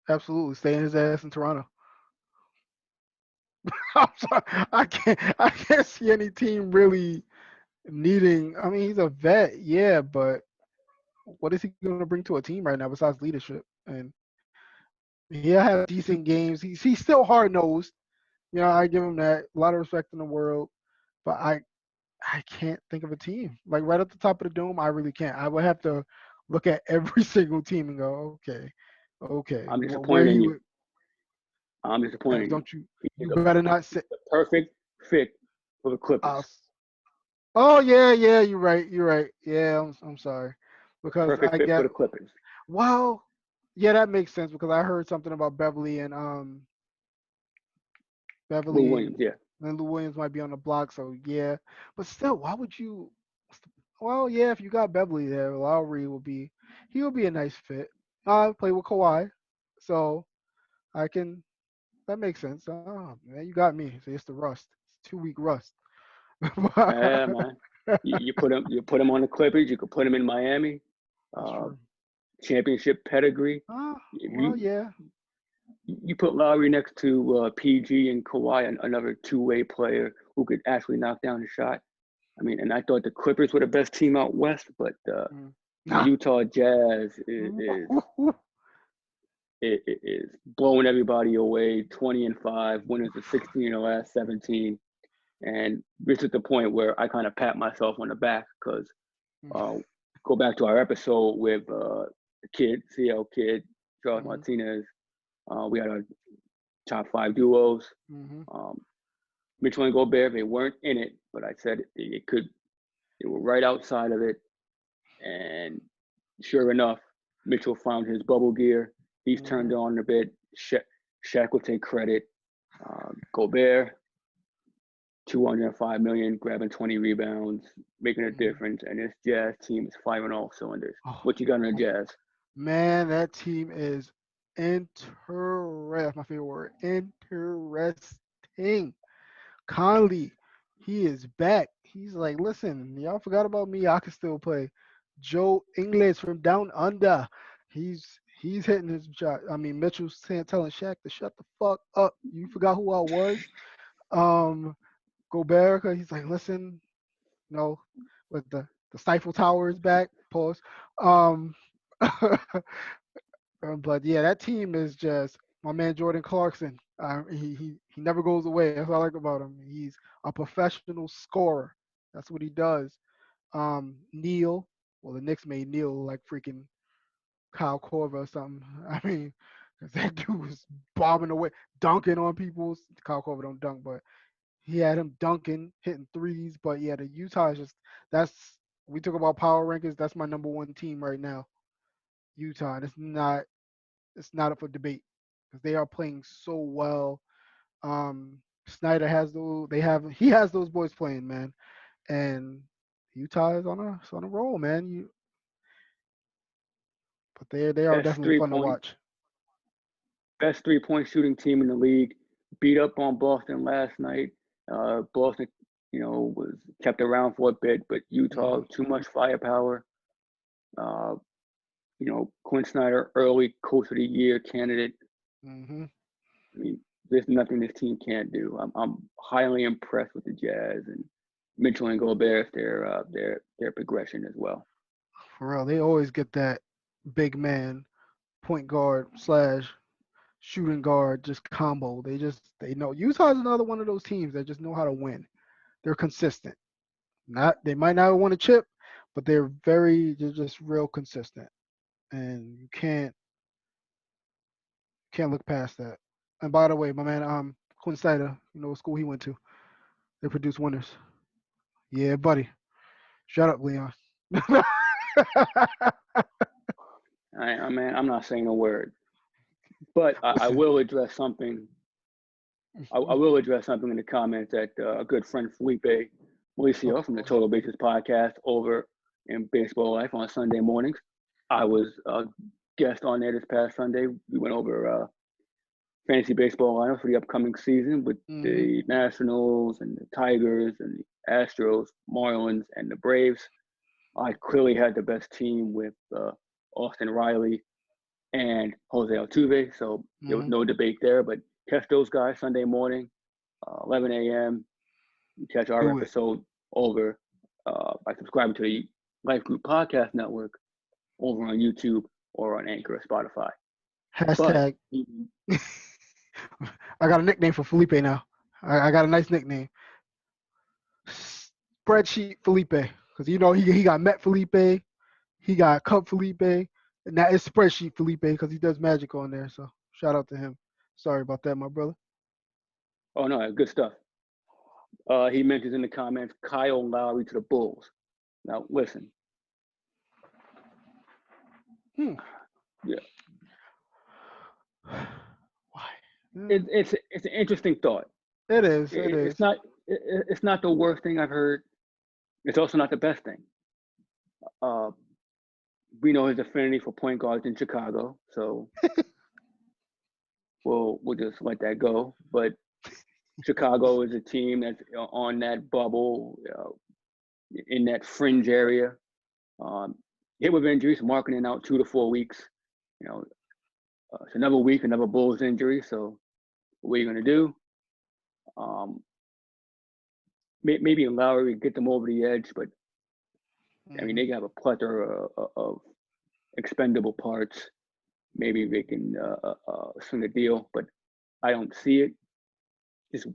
Absolutely. Staying his ass in Toronto. I'm sorry. I can't see any team really needing. I mean, he's a vet, yeah, but what is he going to bring to a team right now besides leadership? And he'll have decent games. He's still hard nosed. I give him that. A lot of respect in the world, but I can't think of a team like right at the top of the dome. I really can't. I would have to look at every single team and go, okay, I'm where disappointed he in you. would. I'm disappointed in you. Don't you? He is You better not he's say. the perfect fit for the Clippers. Uh, oh yeah, you're right. You're right. Yeah, I'm sorry because Perfect I fit for get the Clippers. well. Yeah, that makes sense because I heard something about Lou Beverly Williams, yeah. and Lou Williams might be on the block. So yeah, but still, why would you? Well, yeah, if you got Beverly there, Lowry will be he will be a nice fit. Play with Kawhi, so I can. That makes sense. Oh man, you got me. So it's the rust. It's 2 week rust. Yeah, man. You put him on the Clippers. You could put him in Miami. That's Uh, true. Championship pedigree. If Well, yeah. you put Lowry next to PG and Kawhi, another two-way player who could actually knock down the shot. I mean, and I thought the Clippers were the best team out west, but Mm. the Nah. Utah Jazz is blowing everybody away. 20-5, winners of 16 in the last 17, and this is the point where I kind of pat myself on the back because uh, go back to our episode with the kid, CL Kid, Charles Mm-hmm. Martinez. We had our top five duos. Mm-hmm. Um, Mitchell and Gobert, they weren't in it, but I said it could. They were right outside of it, and sure enough, Mitchell found his bubble gear. He's Mm-hmm. turned on a bit. Shaq will take credit. Gobert, 205 million, grabbing 20 rebounds, making a Mm-hmm. difference, and this Jazz team is firing all cylinders. Oh, What you got in the oh, Jazz? man, that team is my favorite word. Interesting. Conley, he is back. He's like, listen, y'all forgot about me. I can still play. Joe Ingles from down under. He's hitting his shot. I mean, Mitchell's telling Shaq to shut the fuck up. You forgot who I was. Um, Gobert, he's like, listen, no, with the Stifle Tower is back. Pause. Um, but yeah, that team is just my man Jordan Clarkson. He never goes away. That's what I like about him. He's a professional scorer. That's what he does. Neil, well, the Knicks made Neil like freaking Kyle Korver or something. I mean, 'cause that dude was bombing away, dunking on people. Kyle Korver don't dunk, but he had him dunking, hitting threes. But yeah, the Utah is just that's we talk about power rankings. That's my number one team right now, Utah. And it's not up for debate because they are playing so well. Snyder has those. He has those boys playing, man, and Utah is on a roll, man. But they are Best definitely three fun to point watch. best 3-point shooting team in the league. Beat up on Boston last night. Boston, was kept around for a bit, but Utah Hmm. too much firepower. Uh, Quinn Snyder, early Coach of the Year candidate. Hmm. I mean, there's nothing this team can't do. I'm highly impressed with the Jazz and Mitchell and Gobert, their progression as well. For real, they always get that big man point guard slash shooting guard just combo. They know Utah's another one of those teams that just know how to win. They're consistent. Not they might not want to chip, but they're just real consistent, and you can't look past that. And by the way, my man, Quinn Snyder, you know what school he went to? They produce winners. Yeah, buddy. Shut up, Leon. I'm not saying a word, but I Listen. will address something. I will address something in the comments that a good friend Felipe Of Malicio from the course. Total Bases podcast over in Baseball Life on Sunday mornings. I was a guest on there this past Sunday. We went over fantasy baseball lineup for the upcoming season with Hmm. the Nationals and the Tigers and the Astros, Marlins, and the Braves. I clearly had the best team with Austin Riley and Jose Altuve, so there was Hmm. no debate there. But catch those guys Sunday morning, 11 a.m. Catch our Do it. episode over by subscribing to the Life Group Podcast Network over on YouTube or on Anchor or Spotify. But Hashtag. I got a nickname for Felipe now. I got a nice nickname. Spreadsheet Felipe. Because you know he got Met Felipe, he got Cup Felipe, and now it's Spreadsheet Felipe because he does magic on there. So shout out to him. Sorry about that, my brother. oh no, good stuff. He mentions in the comments Kyle Lowry to the Bulls. Now listen, Hmm. yeah, Why? It, Mm, it's an interesting thought. it is. It It, it's is. not it's not the worst thing I've heard. It's also not the best thing. Uh, we know his affinity for point guards in Chicago, so we'll just let that go. But Chicago is a team that's on that bubble, in that fringe area. Um, hit with injuries, marketing out 2 to 4 weeks. You know, it's another week, another Bulls injury. So what are you gonna do? Um, maybe Lowry get them over the edge, but I mean Hmm. they have a plethora of expendable parts. Maybe they can swing the deal, but I don't see it. Just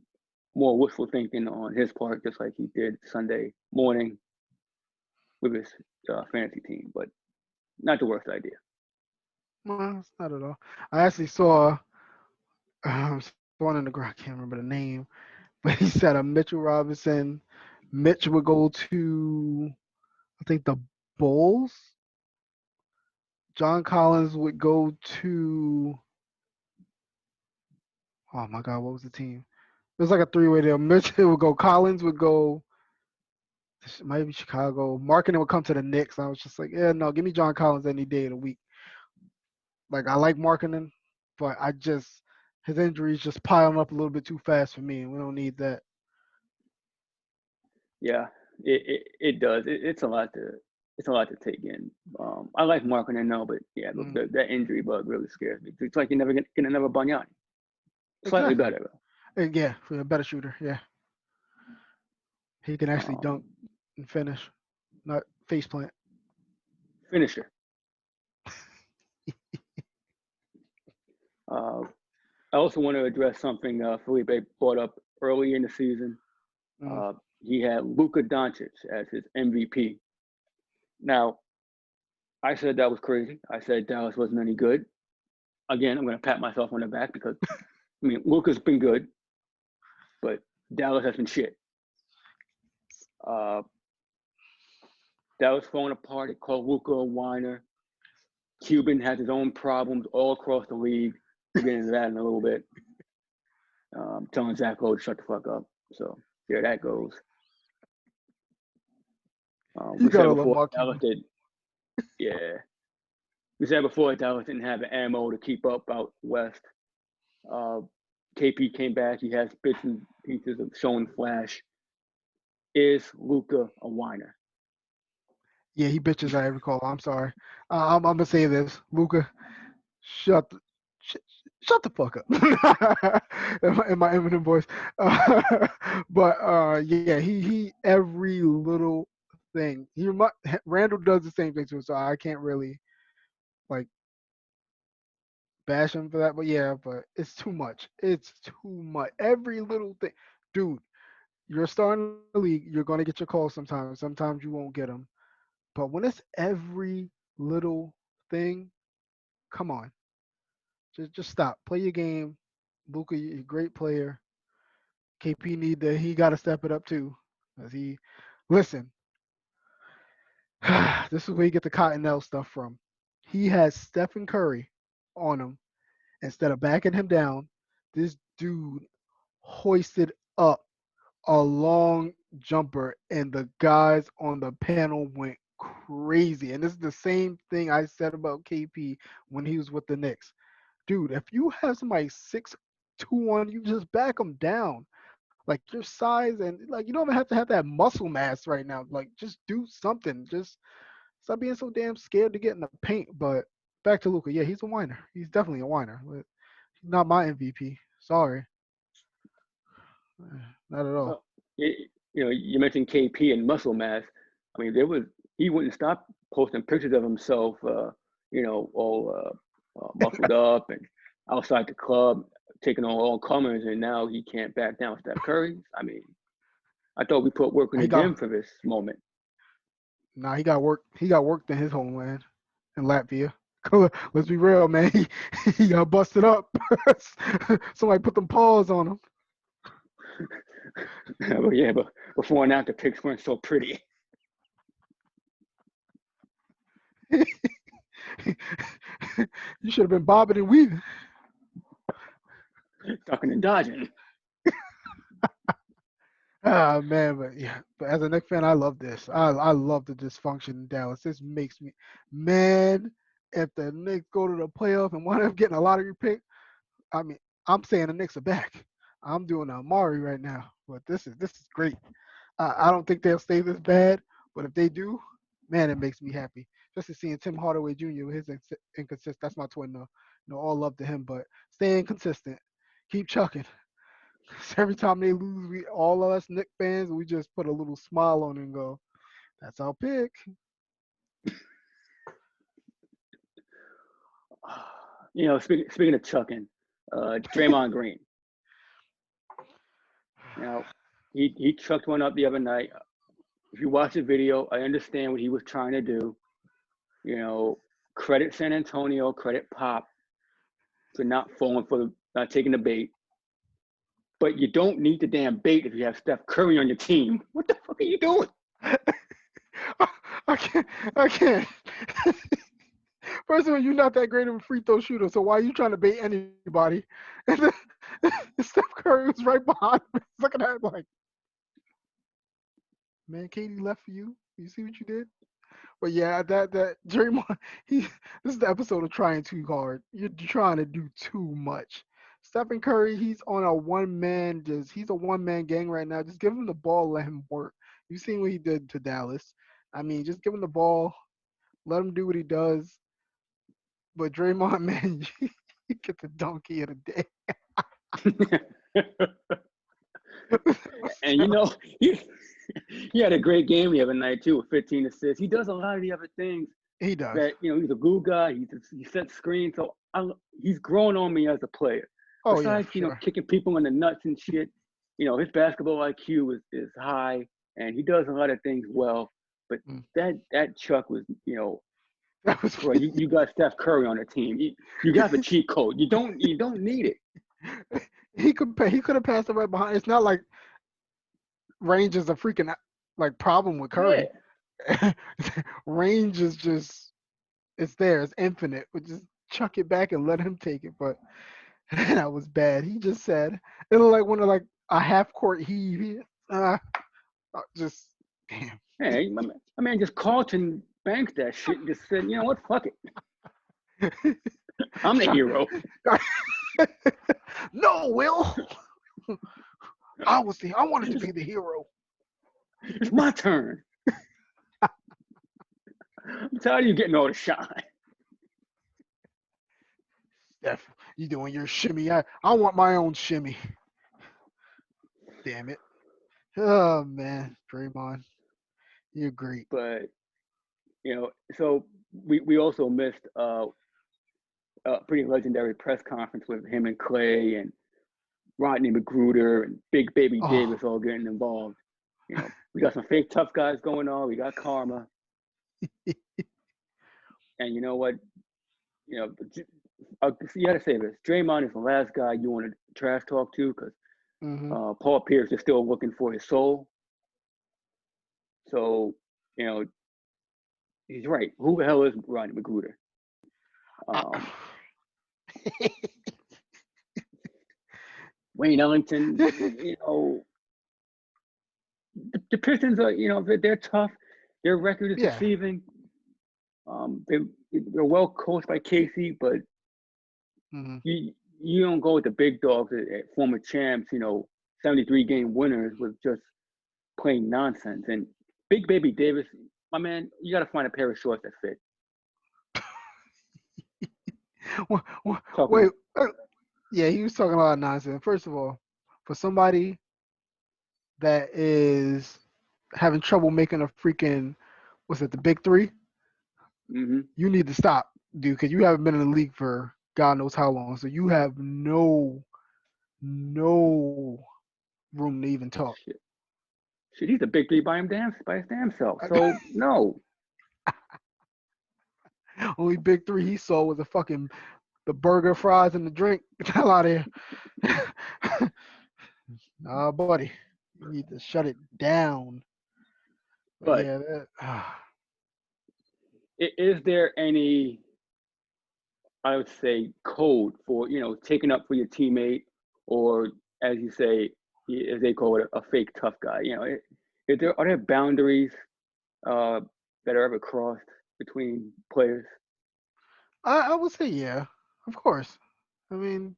more wishful thinking on his part, just like he did Sunday morning with his fantasy team. But not the worst idea. Well, it's not at all. I actually saw someone in the group. I can't remember the name, but he said a Mitchell Robinson. Mitch would go to, I think, the Bulls. John Collins would go to. Oh my God, what was the team? It was like a three-way deal. Mitchell would go. Collins would go. Maybe Chicago. Marketing would come to the Knicks. I was just like, yeah, no, give me John Collins any day of the week. Like I like marketing, but I just his injuries just piling up a little bit too fast for me, and we don't need that. Yeah, it does. It's a lot to take in. I like marketing now, but yeah, Mm, that injury bug really scares me. It's like you never get another Bunyani. Slightly exactly. better though. And yeah, for a better shooter. Yeah, he can actually dunk Um, and finish, not face plant. Finisher. Uh, I also want to address something Felipe brought up early in the season. Mm. Uh, he had Luka Doncic as his MVP. Now, I said that was crazy. I said Dallas wasn't any good. Again, I'm going to pat myself on the back because I mean Luka's been good, but Dallas has been shit. Uh, Dallas falling apart. It called Luka a whiner. Cuban has his own problems all across the league. We'll get into that in a little bit. Telling Zach Lowe to shut the fuck up. So there that goes. You We said gotta love before Mark Dallas Cuban. did. Yeah, we said before Dallas didn't have the ammo to keep up out west. Uh, KP came back. He has bits and pieces of showing flash. Is Luca a whiner? Yeah, he bitches at every call. I'm sorry. I'm gonna say this, Luca. Shut the, sh- shut the fuck up. in my Eminem voice. Uh, but yeah, he every little thing. Randall does the same thing too, so I can't really like bash him for that. But yeah, but it's too much. It's too much. Every little thing, dude. You're a star in the league. You're gonna get your calls sometimes. Sometimes you won't get them. But when it's every little thing, come on, just stop. Play your game. Luca, you're a great player. KP he got to step it up too. Cause he, listen, this is where you get the Cottonelle stuff from. He has Stephen Curry on him instead of backing him down. This dude hoisted up a long jumper, and the guys on the panel went crazy. And this is the same thing I said about KP when he was with the Knicks. Dude, if you have somebody 6'2" on you, just back them down. Like your size and like you don't even have to have that muscle mass right now. Like just do something. Just stop being so damn scared to get in the paint. But back to Luca. Yeah, he's a whiner. He's definitely a whiner. But he's not my MVP. Sorry. Not at all. Well, you mentioned KP and muscle mass. I mean, there was he wouldn't stop posting pictures of himself, all muscled up and outside the club, taking on all comers, and now he can't back down Steph Curry. I mean, I thought we put work in He the gym got for this moment. Nah, he got work. He got worked in his homeland in Latvia. Let's be real, man. He got busted up. Somebody put them paws on But yeah, but before and after pics weren't so pretty. him. You should have been bobbing and weaving. Ducking and dodging. Ah man, but yeah, but as a Knicks fan, I love this. I love the dysfunction in Dallas. This makes me, man. If the Knicks go to the playoff and wind up getting a lottery pick, I mean, I'm saying the Knicks are back. I'm doing Amari right now, but this is great. I don't think they'll stay this bad, but if they do, man, it makes me happy. Just to seeing Tim Hardaway Jr. with his inconsistent. That's my twin, though. All love to him, but staying consistent. Keep chucking. Every time they lose, we all of us Knicks fans, we just put a little smile on it and go, "That's our pick." Speaking of chucking, Draymond Green. Now, he chucked one up the other night. If you watch the video, I understand what he was trying to do. Credit San Antonio, credit Pop for not not taking the bait. But you don't need the damn bait if you have Steph Curry on your team. What the fuck are you doing? I can't. I can't. First of all, you're not that great of a free throw shooter, so why are you trying to bait anybody? And then, Steph Curry was right behind me, looking at him like, "Man, Katie left for you. You see what you did?" But yeah, that Draymond, this is the episode of trying too hard. You're trying to do too much. Stephen Curry, he's a one man gang right now. Just give him the ball, let him work. You seen what he did to Dallas. I mean, just give him the ball, let him do what he does. But Draymond, man, you get the donkey of the day. And he had a great game the other night too, with 15 assists. He does a lot of the other things He does. that he's a glue guy. He sets screens, so he's grown on me as a player. Oh yeah, Besides, for sure. kicking people in the nuts and shit, his basketball IQ is high, and he does a lot of things well. But Mm. that chuck was, That was bro, you got Steph Curry on the team. You got the cheat code. You don't need it. he could have passed it right behind. It's not like range is a freaking like problem with Yeah. Curry. Range is just it's there. It's infinite. We just chuck it back and let him take it. But that was bad. He just said it looked like one of like a half court heave. Just damn. Hey, my man just Carlton banked that shit and just said, you know what, fuck it. I'm the hero. No, Will. I wanted to be the hero. It's my turn. I'm tired of you getting all the shine. Steph, you doing your shimmy. I want my own shimmy. Damn it. Oh man, Draymond. You're great. But so we also missed a pretty legendary press conference with him and Clay and Rodney McGruder and Big Baby Davis all getting involved. We got some fake tough guys going on. We got Karma. And you know what? You got to say this. Draymond is the last guy you want to trash talk to because Paul Pierce is still looking for his soul. So, he's right. Who the hell is Rodney McGruder? Wayne Ellington, the Pistons are, they're tough. Their record is deceiving. They're well coached by Casey, but you don't go with the big dogs at former champs, 73 game winners with just plain nonsense. And Big Baby Davis, my man, you got to find a pair of shorts that fit. Wait, yeah, he was talking a lot of nonsense. First of all, for somebody that is having trouble making a freaking, what's it, the big 3? You need to stop, dude, because you haven't been in the league for God knows how long. So you have no room to even talk. Shit, he's a big 3 by his damn self. So no. Only big 3 he saw was the burger, fries, and the drink. Get the hell out of here. Nah, buddy. You need to shut it down. But yeah, is there any, I would say, code for, taking up for your teammate or as you say, as they call it, a fake tough guy. Are there boundaries uh, that are ever crossed between players? I would say yeah, of course. I mean,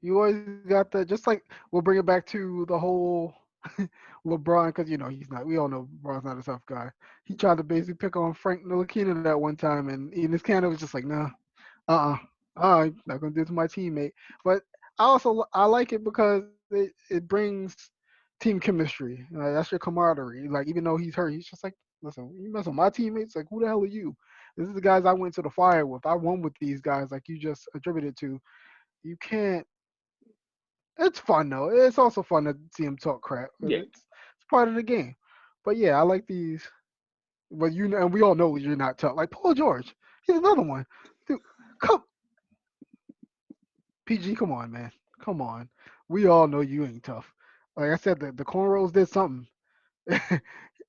you always got the just like we'll bring it back to the whole LeBron because he's not. We all know LeBron's not a tough guy. He tried to basically pick on Frank Ntilikina that one time, and Enes Kanter was just like, nah, not gonna do it to my teammate. But I like it because it brings team chemistry. That's your camaraderie. Like even though he's hurt, he's just like, listen, you mess with my teammates. Like who the hell are you? This is the guys I went to the fire with. I won with these guys. Like you just attributed to. You can't. It's fun though. It's also fun to see him talk crap. But Yeah, it's part of the game. But yeah, I like these. But and we all know you're not tough. Like Paul George, he's another one. Dude, come PG, come on, man. Come on. We all know you ain't tough. Like I said, the cornrows did something.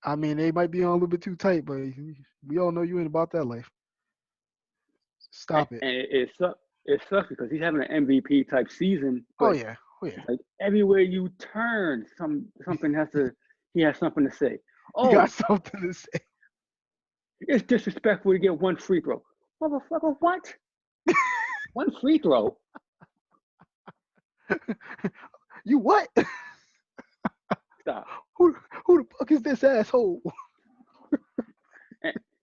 I mean, they might be on a little bit too tight, but we all know you ain't about that life. Stop it. and it sucks because he's having an MVP type season, Oh but yeah. Oh yeah. like everywhere you turn, something has to he has something to say. He got Oh, something to say. it's disrespectful to get one free throw. Motherfucker, what? One free throw? You what? Stop. who who the fuck is this asshole?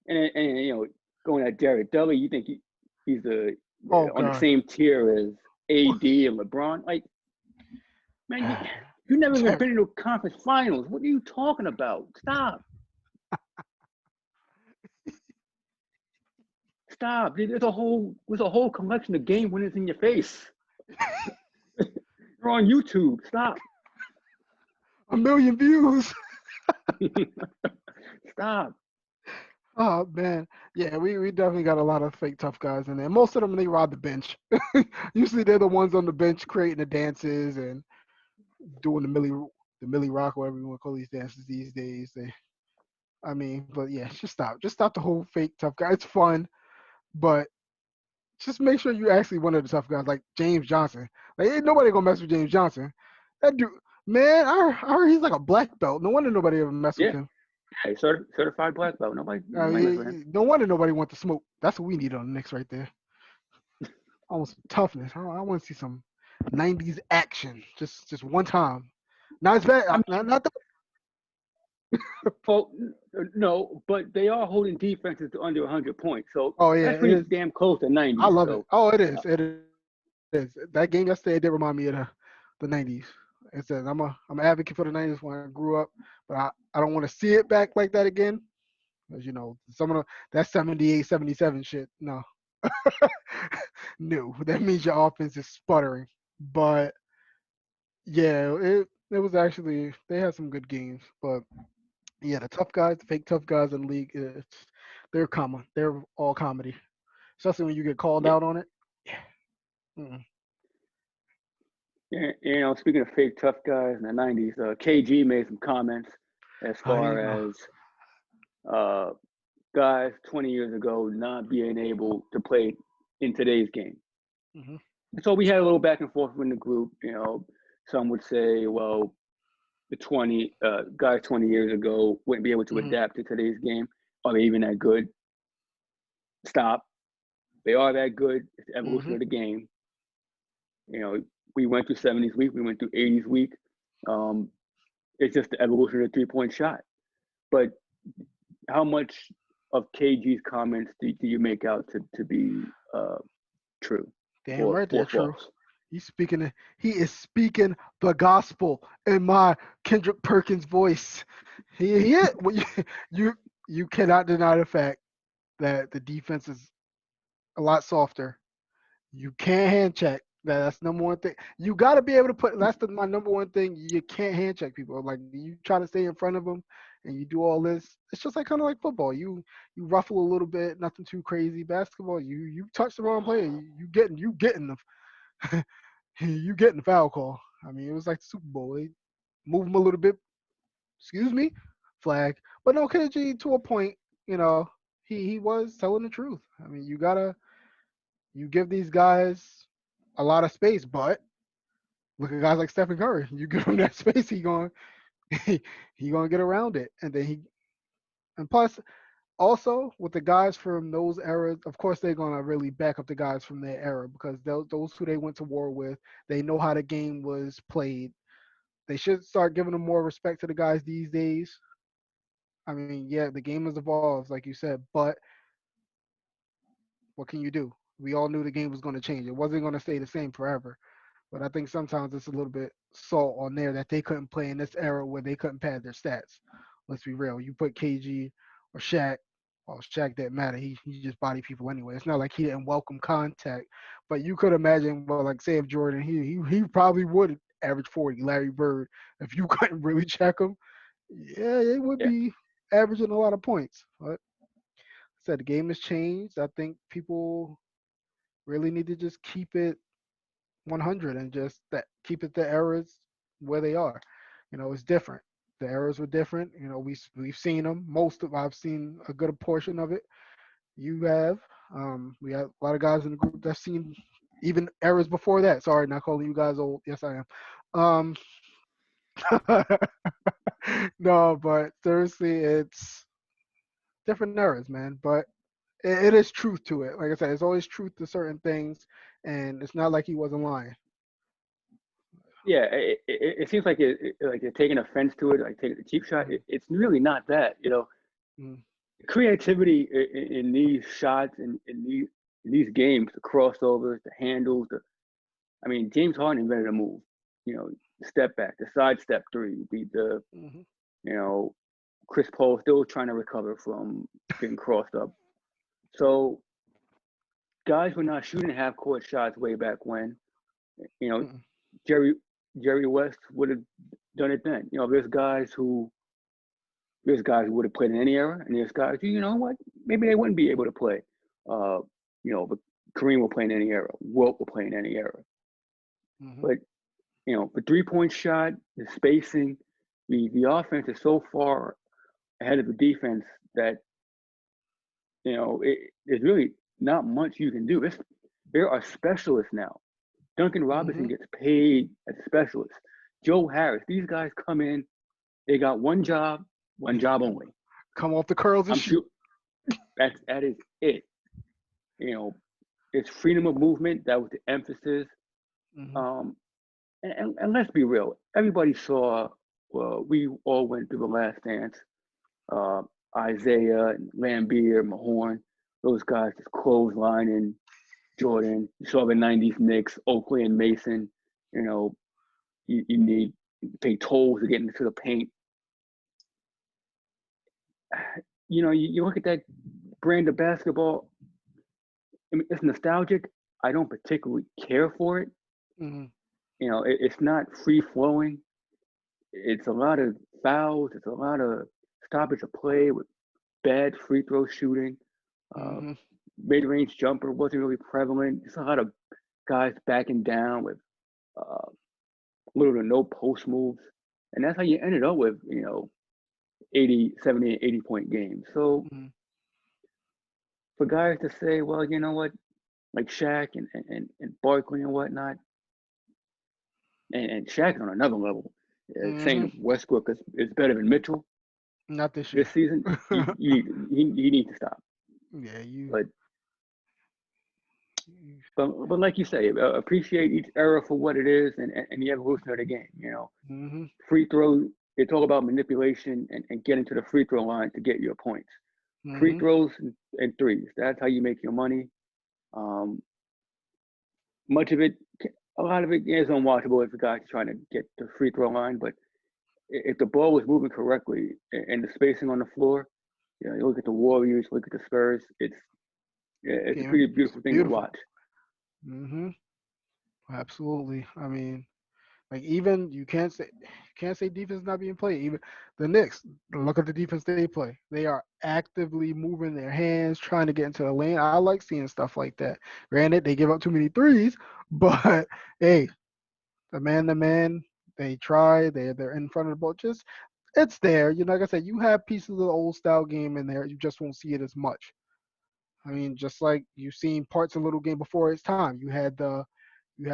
And going at Jared Dudley, you think he's Oh on the god. same tier as AD and LeBron? Like, man, you never even Jared, been into a conference finals. What are you talking about? Stop. Stop. There's a whole collection of game winners in your face. You're on YouTube. Stop. 1 million views. Stop. Oh man, yeah, we definitely got a lot of fake tough guys in there. Most of them they ride the bench. Usually they're the ones on the bench creating the dances and doing the Millie Rock, whatever you want to call these dances these days. I mean, but yeah, just stop the whole fake tough guy. It's fun, but just make sure you actually one of the tough guys like James Johnson. Like ain't nobody gonna mess with James Johnson. That dude, man, I heard he's like a black belt. No wonder nobody ever messed with Yeah. him. Hey, certified black belt. Nobody mess with him. No wonder nobody want to smoke. That's what we need on the Knicks right there. I want some toughness. I want to see some '90s action, just one time. Not as bad. I Not the. Well, no, but they are holding defenses to under 100 points, so Oh yeah, that's it pretty is. damn close to I 90. love it. So, Oh, it is. uh, It is. That game yesterday did remind me of the '90s. It says I'm an advocate for the '90s when I grew up, but I don't want to see it back like that again. As you know, some of that 78, 77 shit. No, no, that means your offense is sputtering. But yeah, it was actually they had some good games, but yeah, the tough guys, the fake tough guys in the league, they're common. They're all comedy, especially when you get called yeah, out on it. Yeah. Mm-mm. yeah, speaking of fake tough guys in the 90s, KG made some comments as Here far you go. as uh, guys 20 years ago not being able to play in today's game. Hmm. And so we had a little back and forth in the group. Some would say, well, the 20 guys 20 years ago wouldn't be able to Hmm. adapt to today's game. Are they even that good? Stop. They are that good. It's the evolution Hmm. of the game. You know, we went through 70s week, we went through 80s week. Um, it's just the evolution of the 3-point shot. But how much of KG's comments do you make out to be true Damn or right, they're or true. false? He is speaking the gospel in my Kendrick Perkins voice. Well, you you cannot deny the fact that the defense is a lot softer. You can't hand check. That's number one thing. You got to be able to put. My number one thing. You can't hand check people. Like you try to stay in front of them, and you do all this. It's just like kind of like football. You ruffle a little bit, nothing too crazy. Basketball, you touch the wrong player, you getting the you getting the foul call. I mean, it was like the Super Bowl. They move him a little bit. Excuse me, flag. But no, KG to a point. You know, he was telling the truth. I mean, you give these guys a lot of space, but Look at guys like Stephen Curry. You give him that space, he gonna get around it, and then he and plus also with the guys from those eras, of course they're gonna really back up the guys from their era because those who they went to war with, they know how the game was played. They should start giving them more respect to the guys these days. I mean, yeah, the game has evolved, like you said, but what can you do? We all knew the game was going to change. It wasn't going to stay the same forever. But I think sometimes it's a little bit salt on there that they couldn't play in this era where they couldn't pad their stats. Let's be real. You put KG or Shaq, well, Shaq didn't matter. He just body people anyway. It's not like he didn't welcome contact. But you could imagine, well, like say if Jordan, he probably would average 40. Larry Bird, if you couldn't really check him, yeah, it would Yeah, be averaging a lot of points. But said the game has changed. I think people really need to just keep it 100 and just that keep it the errors where they are. It's different. The errors were different. We've seen them. I've seen a good portion of it. You have. We have a lot of guys in the group that's seen even errors before that. Sorry, not calling you guys old. Yes, I am. No, but seriously, it's different errors, man. But it is truth to it. Like I said, it's always truth to certain things, and it's not like he wasn't lying. yeah. It seems like like you're taking offense to it, like taking a cheap shot. Mm, It's really not that. mm, Creativity in these shots and in these games, the crossovers, the handles. I mean, James Harden invented a move. The step back, the side step three, the mhm, you know Chris Paul still trying to recover from getting crossed up. So guys were not shooting half court shots way back when. You know, mm, Jerry Jerry West would have done it then. There's guys who would have played in any era, and there's guys who, you know what, maybe they wouldn't be able to play. Uh, but Kareem will play in any era. Wilt will play in any era. mhm, But the 3-point shot, the spacing, the offense is so far ahead of the defense that there's really not much you can do. There are specialists now. Duncan Robinson mhm. gets paid as a specialist. Joe Harris, these guys come in, they got one job only. Come off the curls and I'm shoot. sure that is it. You know, it's freedom of movement. That was the emphasis. Mhm, Um, and let's be real. Everybody saw. Well, we all went through the Last Dance. Uh, Isaiah, Lambeer, Mahorn, those guys just clotheslining Jordan. You saw the '90s Knicks, Oakley and Mason. You know, you need to pay tolls to get into the paint. You look at that brand of basketball. I mean, it's nostalgic. I don't particularly care for it. mhm, It's not free flowing. It's a lot of fouls. It's a lot of stoppage of play with bad free throw shooting. Uh, mhm. Mid range jumper wasn't really prevalent. It's a lot of guys backing down with little to no post moves. And that's how you ended up with, 80, 70, and 80-point games. So Mhm. for guys to say, well, you know what, like Shaq and Barkley and whatnot, and Shaq on another level, Mhm. saying Westbrook is better than Mitchell Not this this year. season, you need to stop. Yeah, you. But but like you say, appreciate each era for what it is and the evolution of the game. Mhm. Free throw, it's all about manipulation and getting to the free throw line to get your points. Free Mhm. throws and threes. That's how you make your money. Um, much of it, a lot of it is unwatchable if the guy's trying to get the free throw line. But if the ball was moving correctly and the spacing on the floor, you look at the Warriors, look at the Spurs. It's a Game. pretty It's beautiful thing to beautiful. watch. Mhm. Absolutely. I mean, like even you can't say defense not being played. Even the Knicks, look at the defense they play. They are actively moving their hands, trying to get into the lane. I like seeing stuff like that. Granted, they give up too many threes, but hey, the man to man, they try. They're in front of the ball. Just it's there. Like I said, you have pieces of the old style game in there. You just won't see it as much. I mean, just like you've seen parts of little game before its time. You had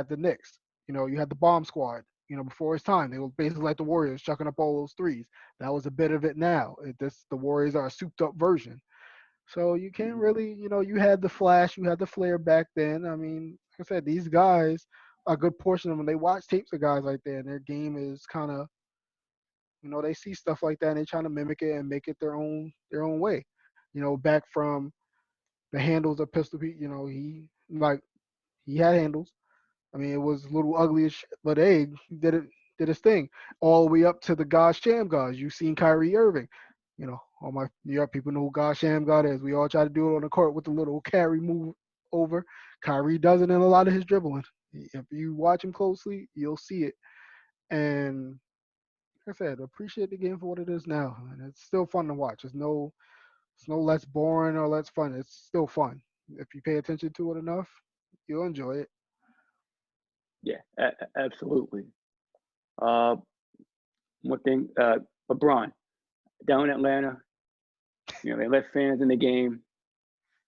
the Knicks. You had the bomb squad. Before its time, they were basically like the Warriors, chucking up all those threes. That was a bit of it. Now, the Warriors are a souped up version. So you can't Mhm. really, you had the flash, you had the flair back then. I mean, like I said, these guys, a good portion of them, they watch tapes of guys like that, and their game is kind of, they see stuff like that, and they trying to mimic it and make it their own way. Back from the handles of Pistol Pete, he had handles. I mean, it was a little ugly as shit, but hey, he did his thing. All the way up to the God Sham gods. You seen Kyrie Irving. All my New York people know who God Sham God is. We all try to do it on the court with the little carry move over. Kyrie does it in a lot of his dribbling. If you watch him closely, you'll see it. And like I said, appreciate the game for what it is now. And it's still fun to watch. It's no less boring or less fun. It's still fun. If you pay attention to it enough, you'll enjoy it. Yeah, absolutely. Uh, One thing, LeBron down in Atlanta, they let fans in the game.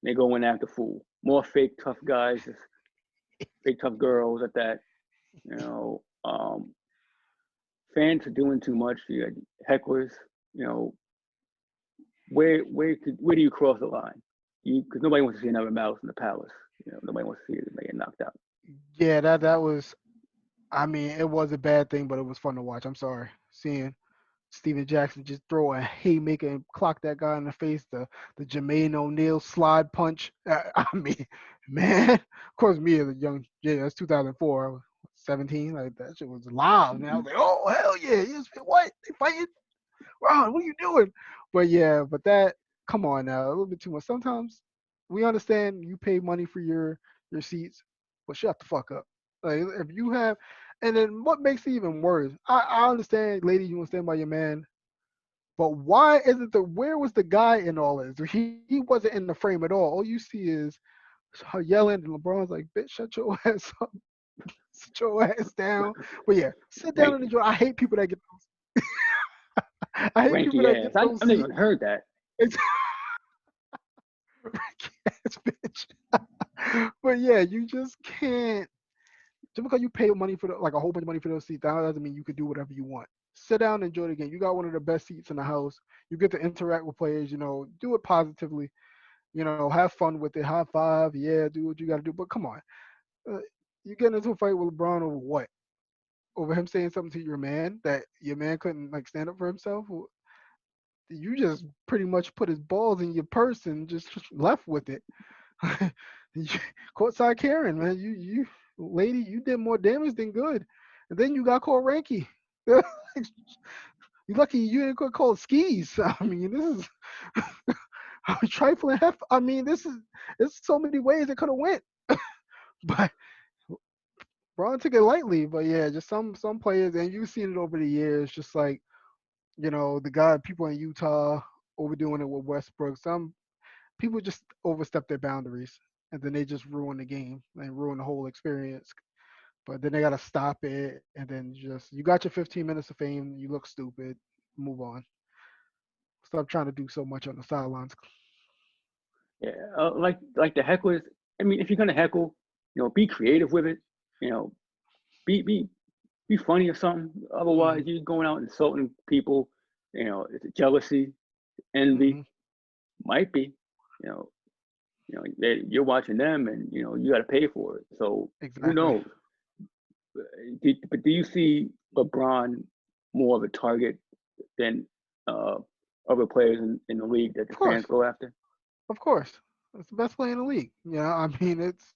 They go in after fool. More fake tough guys, just fake tough girls at that. You know, um, Fans are doing too much. You got hecklers. You know, where do you cross the line? Because nobody wants to see another mouse in the palace. Nobody wants to see it get knocked out. Yeah, that was. I mean, it was a bad thing, but it was fun to watch. I'm sorry seeing Steven Jackson just throw a haymaker and clock that guy in the face. The Jermaine O'Neal slide punch. I mean, man, of course, me as a young, yeah, that's 2004. I was 17. Like that shit was live, man. I was Mhm. like, oh hell yeah, what they fighting? Ron, what are you doing? But yeah, but that, come on now, a little bit too much. Sometimes we understand you pay money for your seats, but shut the fuck up. Like if you have, and then what makes it even worse? I understand, ladies, you want to stand by your man, but why isn't where was the guy in all this? He wasn't in the frame at all. All you see is her yelling, and LeBron's like, "Bitch, shut your ass up, sit your ass down." But yeah, sit down Rank, and enjoy. I hate people that get I hate people ranky that ass. get I those never even seats. heard that. It's ass bitch. But yeah, you just can't. Just because you pay money for like a whole bunch of money for those seats, that doesn't mean you can do whatever you want. Sit down and enjoy the game. You got one of the best seats in the house. You get to interact with players. Do it positively. Have fun with it. High five. Yeah, do what you got to do. But come on, uh, you getting into a fight with LeBron over what? Over him saying something to your man that your man couldn't like stand up for himself? You just pretty much put his balls in your purse and just left with it. Courtside Karen, man, you lady, you did more damage than good, and then you got called Ranky. You lucky you didn't get called skis. I mean, this is trifling. I mean, there's so many ways it could have went, but Braun took it lightly. But yeah, just some players, and you've seen it over the years. Just like the guy people in Utah overdoing it with Westbrook. Some people just overstep their boundaries, and then they just ruin the game and ruin the whole experience. But then they gotta stop it, and then just you got your 15 minutes of fame. You look stupid. Move on. Stop trying to do so much on the sidelines. Yeah, like the hecklers. I mean, if you're gonna heckle, be creative with it. You know, be be funny or something. Otherwise, Hmm. you're going out insulting people. It's jealousy, envy, Hmm. might be. You know, you're watching them, and you got to pay for it. So who Exactly. knows? But do you see LeBron more of a target than uh, other players in the league that the Of fans course. go after? Of course. It's the best player in the league. I mean, it's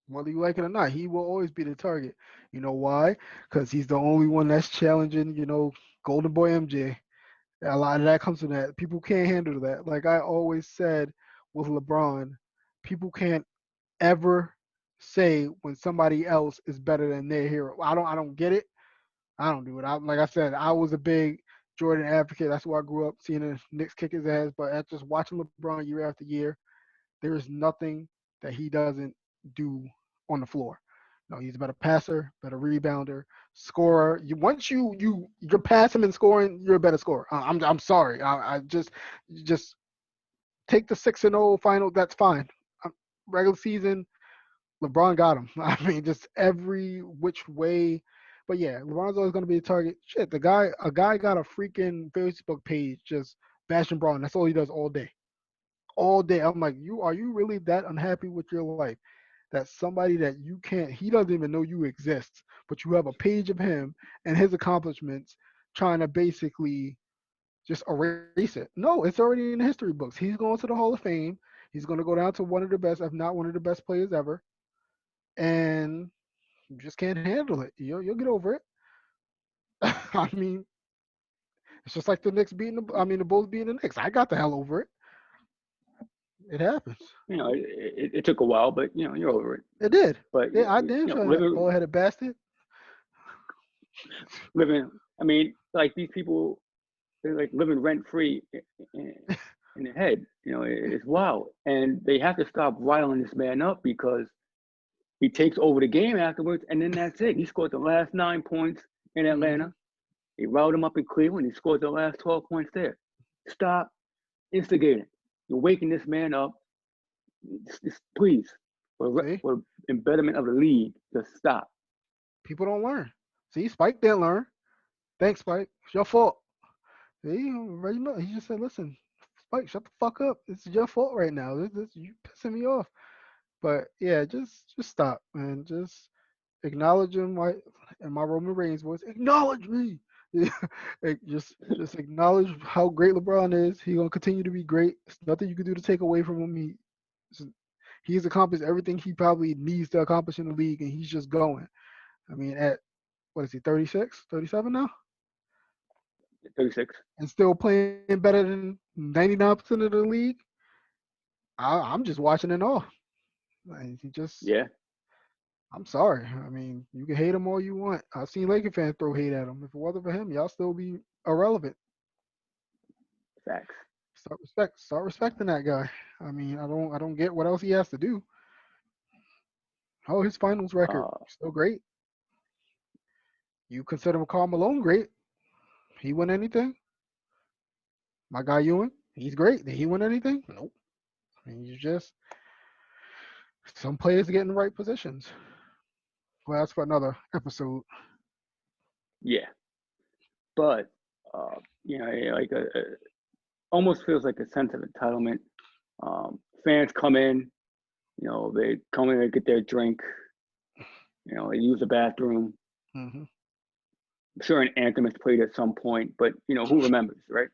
whether you like it or not, he will always be the target. You know why? Because he's the only one that's challenging. Golden Boy MJ. A lot of that comes from that. People can't handle that. Like I always said with LeBron, people can't ever say when somebody else is better than their hero. I don't get it. I don't do it. Like I said, I was a big Jordan advocate. That's why I grew up seeing the Knicks kick his ass. But after just watching LeBron year after year, there is nothing that he doesn't do on the floor. No, he's a better passer, better rebounder, scorer. Once you're passing and scoring, you're a better scorer. I'm sorry. I just take the 6-0 final. That's fine. Regular season, LeBron got him. I mean, just every which way. But yeah, LeBron's always going to be a target. Shit, a guy got a freaking Facebook page just bashing Braun. That's all he does all day, all day. I'm like, are you really that unhappy with your life that somebody that you can't, he doesn't even know you exist, but you have a page of him and his accomplishments trying to basically just erase it. No, it's already in the history books. He's going to the Hall of Fame. He's going to go down to one of the best, if not one of the best players ever. And you just can't handle it. You'll get over it. I mean, it's just like the Knicks beating the Bulls beating the Knicks. I got the hell over it. It happens. It took a while, but you're over it. It did. But Yeah, I damn sure living, bullheaded bastard. living. I mean, like these people, they're like living rent free in the head. It's wild, and they have to stop riling this man up because he takes over the game afterwards, and then that's it. He scored the last 9 points in Mm-hmm. Atlanta. He riled him up in Cleveland. He scored the last 12 points there. Stop instigating. You're waking this man up. Please, See, for betterment of the league, just stop. people don't learn. See, Spike didn't learn. Thanks, Spike. It's your fault. See, right now, he just said, "Listen, Spike, shut the fuck up. It's your fault right now. You pissing me off." But yeah, just stop, man. Just acknowledge him, right? In my Roman Reigns voice, acknowledge me. Just acknowledge how great LeBron is. He's gonna continue to be great. There's nothing you can do to take away from him. He's accomplished everything he probably needs to accomplish in the league, and he's just going. I mean, at what is he, 36, 37 now? 36. And still playing better than 99% of the league. I'm just watching it all. And he just, Yeah, I'm sorry. I mean, you can hate him all you want. I've seen Laker fans throw hate at him. If it wasn't for him, y'all still be irrelevant. facts. Start respecting that guy. I mean, I don't get what else he has to do. Oh, his finals record Uh, still great. You consider Karl Malone great? He win anything? My guy Ewing, he's great. Did he win anything? Nope. I mean, you just some players get in the right positions. Well, that's for another episode. yeah, but like almost feels like a sense of entitlement. Fans come in, they come in and get their drink. They use the bathroom. Hmm. I'm sure an anthem is played at some point, but who remembers, right?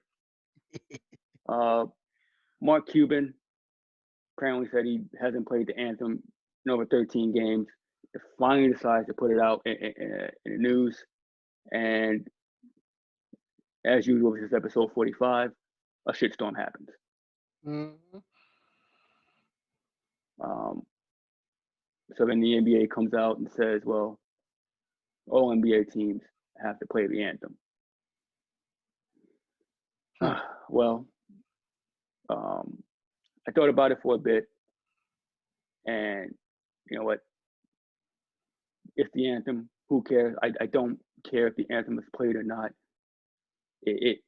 Uh, Mark Cuban apparently said he hasn't played the anthem in over 13 games. He finally decides to put it out in the news, and as usual, this is episode 45. A shitstorm happens. Hmm. Um, so then the NBA comes out and says, well, all NBA teams have to play the anthem. Huh. Well, I thought about it for a bit, and you know what? If the anthem, who cares? I don't care if the anthem is played or not. It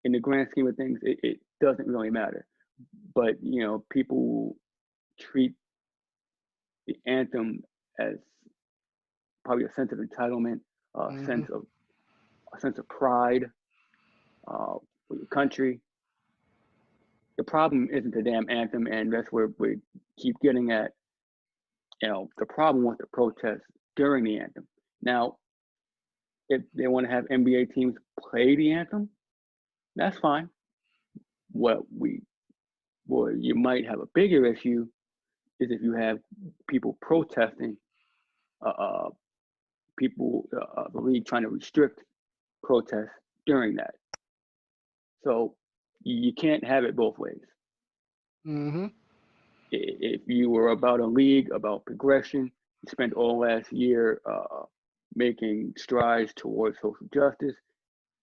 in the grand scheme of things, it doesn't really matter. But people treat the anthem as probably a sense of entitlement, a Hmm. sense of a sense of pride for your country. The problem isn't the damn anthem, and that's where we keep getting at. The problem with the protests during the anthem. Now, if they want to have NBA teams play the anthem, that's fine. What we, well, you might have a bigger issue is if you have people protesting, uh, uh, the league trying to restrict protests during that. So you can't have it both ways. Hmm. If you were about a league, about progression, you spent all last year making strides towards social justice,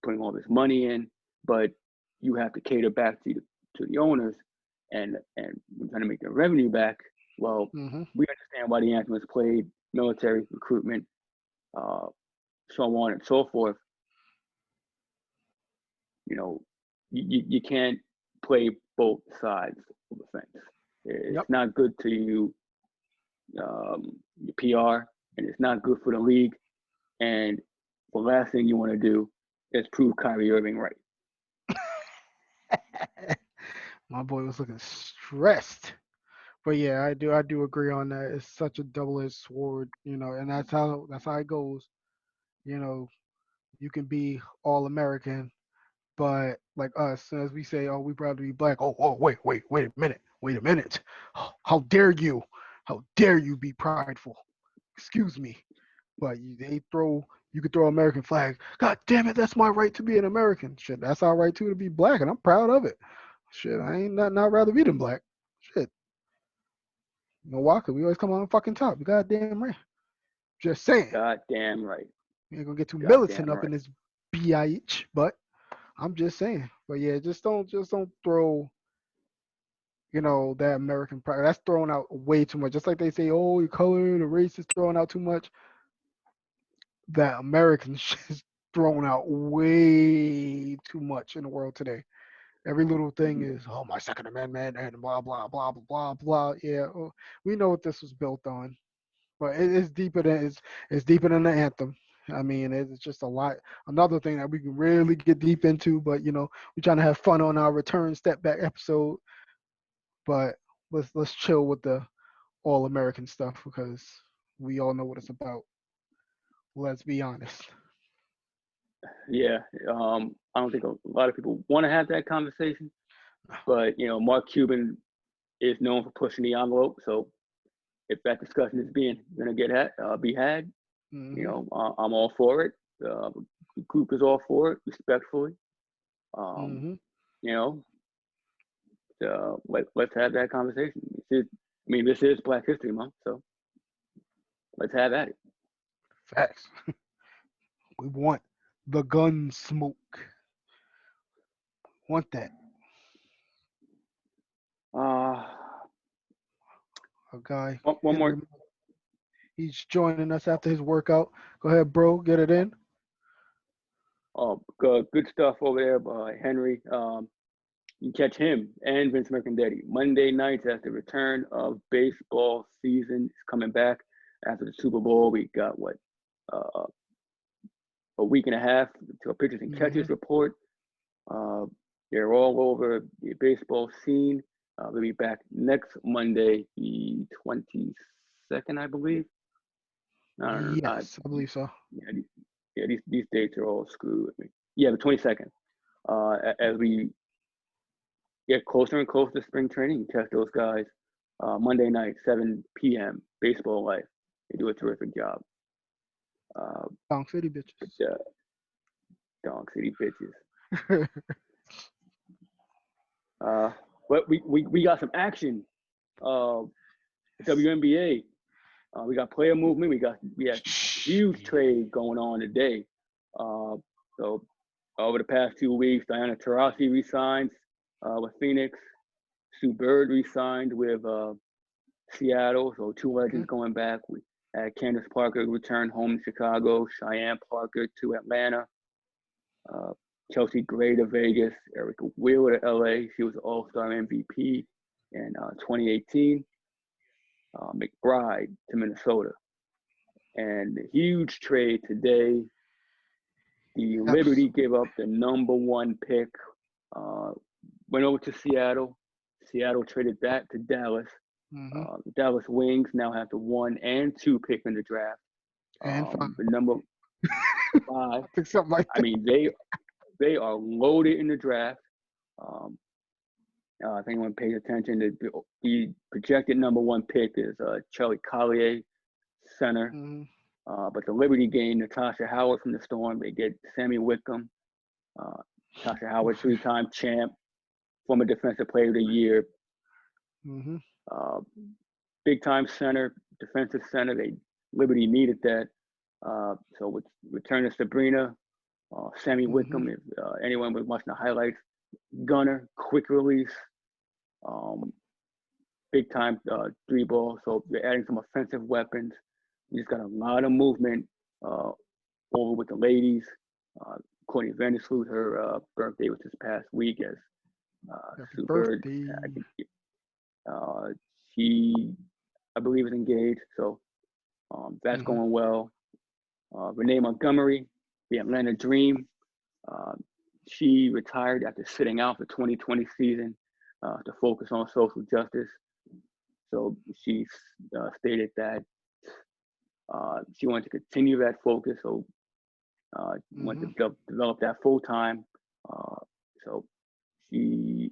putting all this money in, but you have to cater back to the owners and trying to make their revenue back. Well, Hmm. we understand why the anthem is played, military recruitment, uh, so on and so forth. You know, you can't play both sides of the fence. It's Yep. not good to you your PR, and it's not good for the league. And the last thing you want to do is prove Kyrie Irving right. My boy was looking stressed. But yeah, I do agree on that. It's such a double-edged sword, and that's how it goes. You know, you can be all American, but like us, as we say, oh, we proud to be black. Oh, wait a minute. How dare you? How dare you be prideful? Excuse me. But you could throw American flag. God damn it, that's my right to be an American. Shit, that's our right too to be black, and I'm proud of it. Shit, I ain't not rather be than black. Shit, you know why? 'Cause we always come on fucking top. You goddamn right. Just saying. God damn right. We ain't gonna get too God militant damn up right. in this bitch, but I'm just saying. But yeah, just don't throw that American pride. That's thrown out way too much. Just like they say, oh, your color, the race is thrown out too much. That American shit is thrown out way too much in the world today. Every little thing is, oh, my Second Amendment and blah blah blah blah blah blah. Yeah, we know what this was built on, but it's deeper than it's deeper than the anthem. I mean, it's just a lot. Another thing that we can really get deep into, but we're trying to have fun on our return step back episode. But let's chill with the all American stuff because we all know what it's about. Let's be honest. Yeah. I don't think a lot of people want to have that conversation, but Mark Cuban is known for pushing the envelope. So if that discussion is gonna be had, Hmm. I'm all for it. The group is all for it, respectfully. Um, Hmm. you know, let's have that conversation. This is Black History Month, so let's have at it. Facts. We want the gun smoke. Want that? Uh, A guy, one more. Henry. He's joining us after his workout. Go ahead, bro. Get it in. Good stuff over there by Henry. You can catch him and Vince Mercandetti Monday nights as the return of baseball season is coming back after the Super Bowl. We got uh, a week and a half to a pitchers and Hmm. catches report. Uh, they're all over the baseball scene. We'll be back next Monday, the 22nd, I believe. No, Yes, I believe so. yeah, these dates are all screwed with me. Yeah, the 22nd. As we get closer and closer to spring training, catch those guys Monday night, 7 p.m. Baseball Life. They do a terrific job. Uh, Song City but bitches. Dog City bitches. Uh, but we got some action. Uh, WNBA. We got player movement. We had huge trade going on today. So over the past 2 weeks, Diana Taurasi resigns with Phoenix. Sue Bird resigned with Seattle. So two legends going back. We had Candace Parker return home to Chicago. Cheyenne Parker to Atlanta. Uh, Chelsea Gray to Vegas. Erica Wheeler to LA. She was All-Star MVP in 2018. McBride to Minnesota. And the huge trade today, the Liberty gave up the number one pick, uh, went over to Seattle. Seattle traded that to Dallas. Mm-hmm. The Dallas Wings now have the 1 and 2 pick in the draft. And five. The number 5. I think something like I that. mean, they are loaded in the draft. Um, if anyone pays attention, the projected number 1 pick is Charlie Collier, center. Mm-hmm. But the Liberty gained Natasha Howard from the Storm. They get Sammy Wickham, Natasha Howard, 3-time champ, former Defensive Player of the Year, Mm-hmm. uh, big time center, defensive center. Liberty needed that. So with return to Sabrina, Sammy Mm-hmm. Wickham. If anyone was watching the highlights, gunner, quick release, um, big time 3 ball. So they're adding some offensive weapons. We just got a lot of movement over with the ladies. Courtney Vandersloot, her birthday was this past week as Happy Sue Bird. birthday. I think uh, she I believe, is engaged. So that's Hmm. going well. Renee Montgomery, the Atlanta Dream. Uh, she retired after sitting out the 2020 season to focus on social justice. So she stated that she wanted to continue that focus. So wanted Hmm. to develop that full time. Uh, so she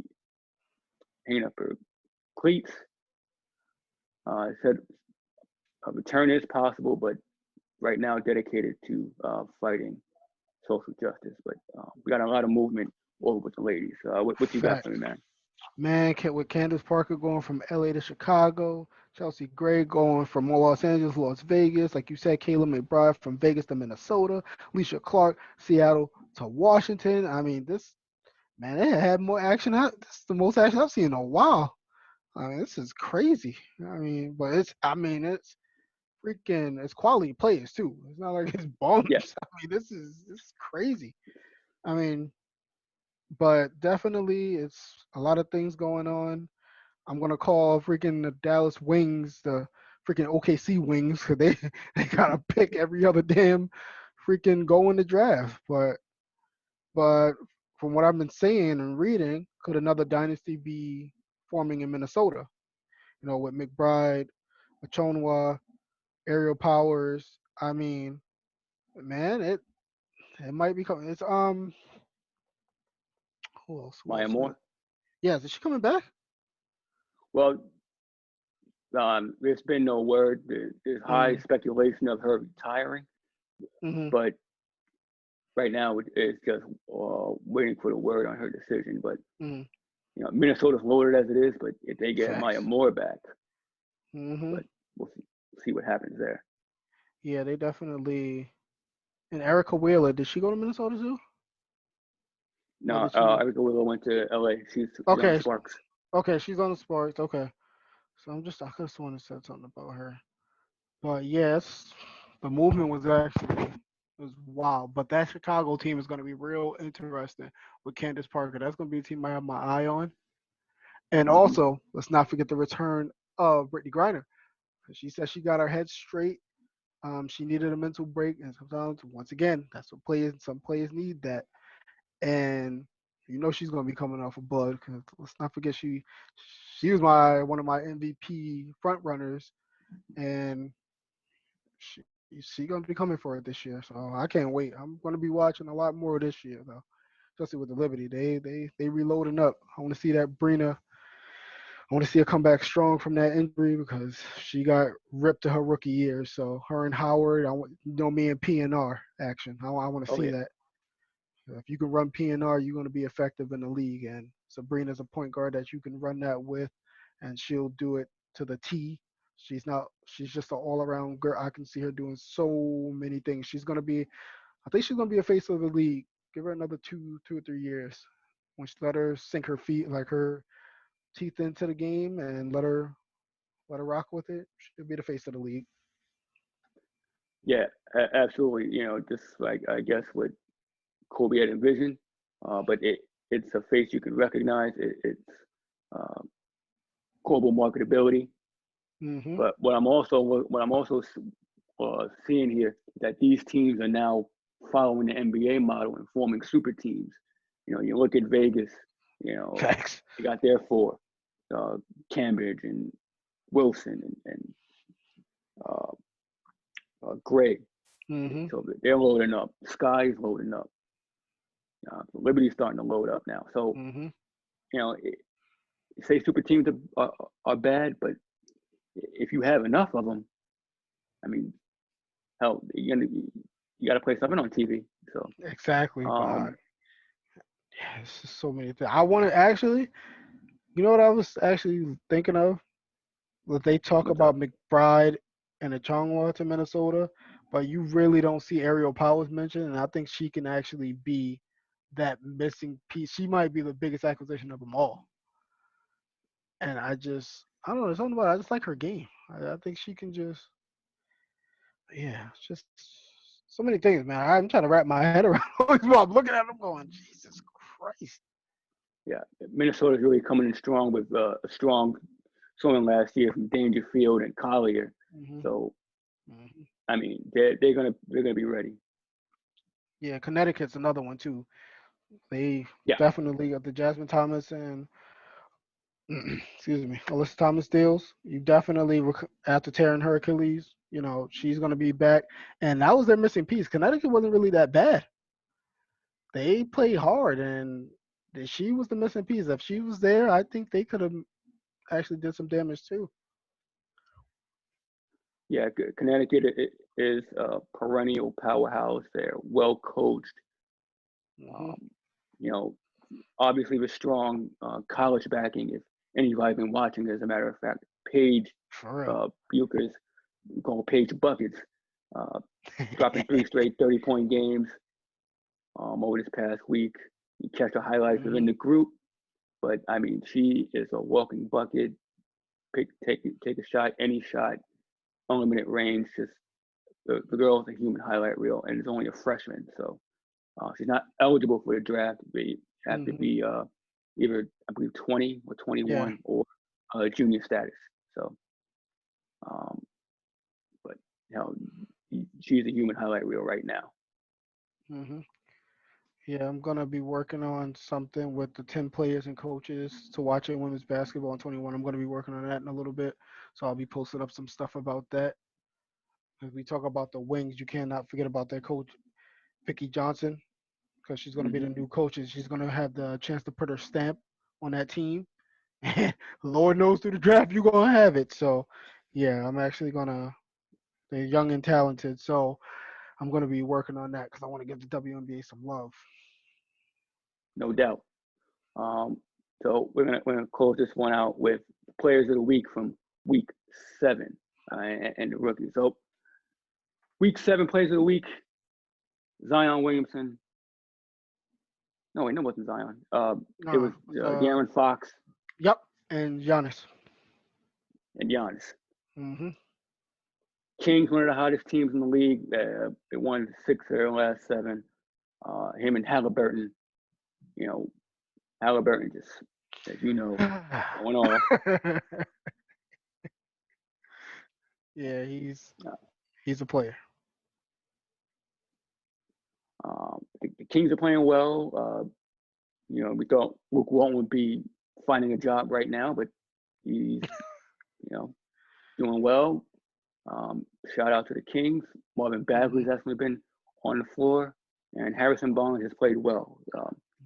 hanging up her cleats. Said a return is possible, but right now dedicated to fighting social justice. But we got a lot of movement over with the ladies. What you got for me, Facts. man? Man, with Candace Parker going from LA to Chicago, Chelsea Gray going from Los Angeles, Las Vegas, like you said, Kayla McBride from Vegas to Minnesota, Alicia Clark, Seattle to Washington. I mean, this man, they had more action. This is the most action I've seen in a while. I mean, this is crazy. I mean, but it's freaking, it's quality players too. It's not like it's bums. Yeah, I mean, this is crazy. I mean, but definitely, it's a lot of things going on. I'm gonna call freaking the Dallas Wings the freaking OKC Wings because they they gotta pick every other damn freaking go in the draft. But from what I've been seeing and reading, could another dynasty be forming in Minnesota? You know, with McBride, Achonwa, Aerial Powers. I mean, man, it might be coming. It's who else? Who Maya else? Moore. Yeah, is she coming back? Well, there's been no word. There's high Mm, speculation of her retiring, mm-hmm. but right now it's just waiting for the word on her decision. But Mm, Minnesota's loaded as it is. But if they get Maya facts. Moore back, Mm-hmm. but we'll see what happens there. Yeah, they definitely. And Erica Wheeler, did she go to Minnesota too, or No, did she? Erica Willow went to LA. She's on the Okay, Sparks. okay, she's on the Sparks. Okay, so I could have sworn it said something about her. But yes, the movement was actually it was wild. But that Chicago team is going to be real interesting with Candace Parker. That's going to be a team I have my eye on. And Hmm. also, let's not forget the return of Brittany Griner. She said she got her head straight. She needed a mental break, and sometimes, once again, that's what some players need that. And you know she's gonna be coming off of blood because let's not forget she was my one of my MVP front runners, and she gonna be coming for it this year. So I can't wait. I'm gonna be watching a lot more this year though, especially with the Liberty. They reloading up. I want to see that Brina. I want to see her come back strong from that injury because she got ripped to her rookie year. So her and Howard, I want me and PNR action. I want to Oh see yeah, that. If you can run PNR, you're going to be effective in the league. And Sabrina's a point guard that you can run that with, and she'll do it to the T. She's not. She's just an all-around girl. I can see her doing so many things. She's going to be. I think she's going to be a face of the league. Give her another 2 or 3 years. When she let her sink her feet, like her teeth into the game, and let her rock with it, she'll be the face of the league. yeah, absolutely. Just like I guess what Kobe had envisioned, but it's a face you can recognize. It's uh, global marketability. Hmm. But what I'm also seeing here is that these teams are now following the NBA model and forming super teams. You look at Vegas. You know, Facts. they got their four, uh, Cambridge and Wilson and uh, Gray. Hmm. So they're loading up. Sky's loading up. Liberty's starting to load up now. So Hmm. you know, say super teams are bad, but if you have enough of them, I mean, hell, you got to play something on TV. So, Exactly. But um, yeah, it's just so many things. I want to actually. You know what I was actually thinking of? That they talk what's up? about McBride and Achongwa to Minnesota, but you really don't see Ariel Powers mentioned, and I think she can actually be that missing piece. She might be the biggest acquisition of them all. And I don't know, something about it. I just like her game. I think she can just, yeah, it's just so many things, man. I'm trying to wrap my head around all these. I'm looking at them going, Jesus Christ. Yeah, Minnesota's really coming in strong with a strong saw him last year from Dangerfield and Collier. Hmm. So Hmm. I mean, they're gonna be ready. Yeah, Connecticut's another one too. They Yeah, definitely got the Jasmine Thomas and excuse me, Alyssa Thomas deals. You definitely after tearing her Achilles, she's gonna be back, and that was their missing piece. Connecticut wasn't really that bad. They played hard, and she was the missing piece. If she was there, I think they could have actually did some damage too. yeah. Connecticut is a perennial powerhouse. They're well coached. Hmm. Um, you know, obviously with strong college backing. If anybody's been watching, as a matter of fact, Paige For real. Buchers, called Paige Buckets, uh, dropping three straight 30-point games over this past week. You catch the highlights within Hmm. the group, but I mean, she is a walking bucket. Take a shot, any shot, unlimited range. Just the girl is a human highlight reel, and is only a freshman, so she's not eligible for the draft. They have to Hmm. be either, I believe, 20 or Yeah. 21 or junior status. So, um, but you know, she's a human highlight reel right now. Hmm. Yeah, I'm gonna be working on something with the 10 players and coaches to watch in women's basketball in 21. I'm gonna be working on that in a little bit, so I'll be posting up some stuff about that. As we talk about the wings, you cannot forget about their coach Vicky Johnson because she's gonna be the Hmm. new coach and she's gonna have the chance to put her stamp on that team. Lord knows through the draft you're gonna have it. So, yeah, I'm actually gonna. They're young and talented, so I'm gonna be working on that because I want to give the WNBA some love. No doubt. Um, so we're gonna close this one out with players of the week from week 7 and the rookies. So week 7 players of the week: Zion Williamson. No, wait, no, it wasn't Zion. It No, was it was De'Aaron Fox yep, and Giannis. and Giannis. Hmm. Kings, one of the hottest teams in the league. They won 6 of their last 7. Him and Halliburton, you know, Halliburton just, as you know, going off. Yeah, he's Uh, he's a player. the Kings are playing well. We thought Luke Walton would be finding a job right now, but he's, you know, doing well. Shout out to the Kings. Marvin Hmm. Bagley's definitely been on the floor, and Harrison Barnes has played well.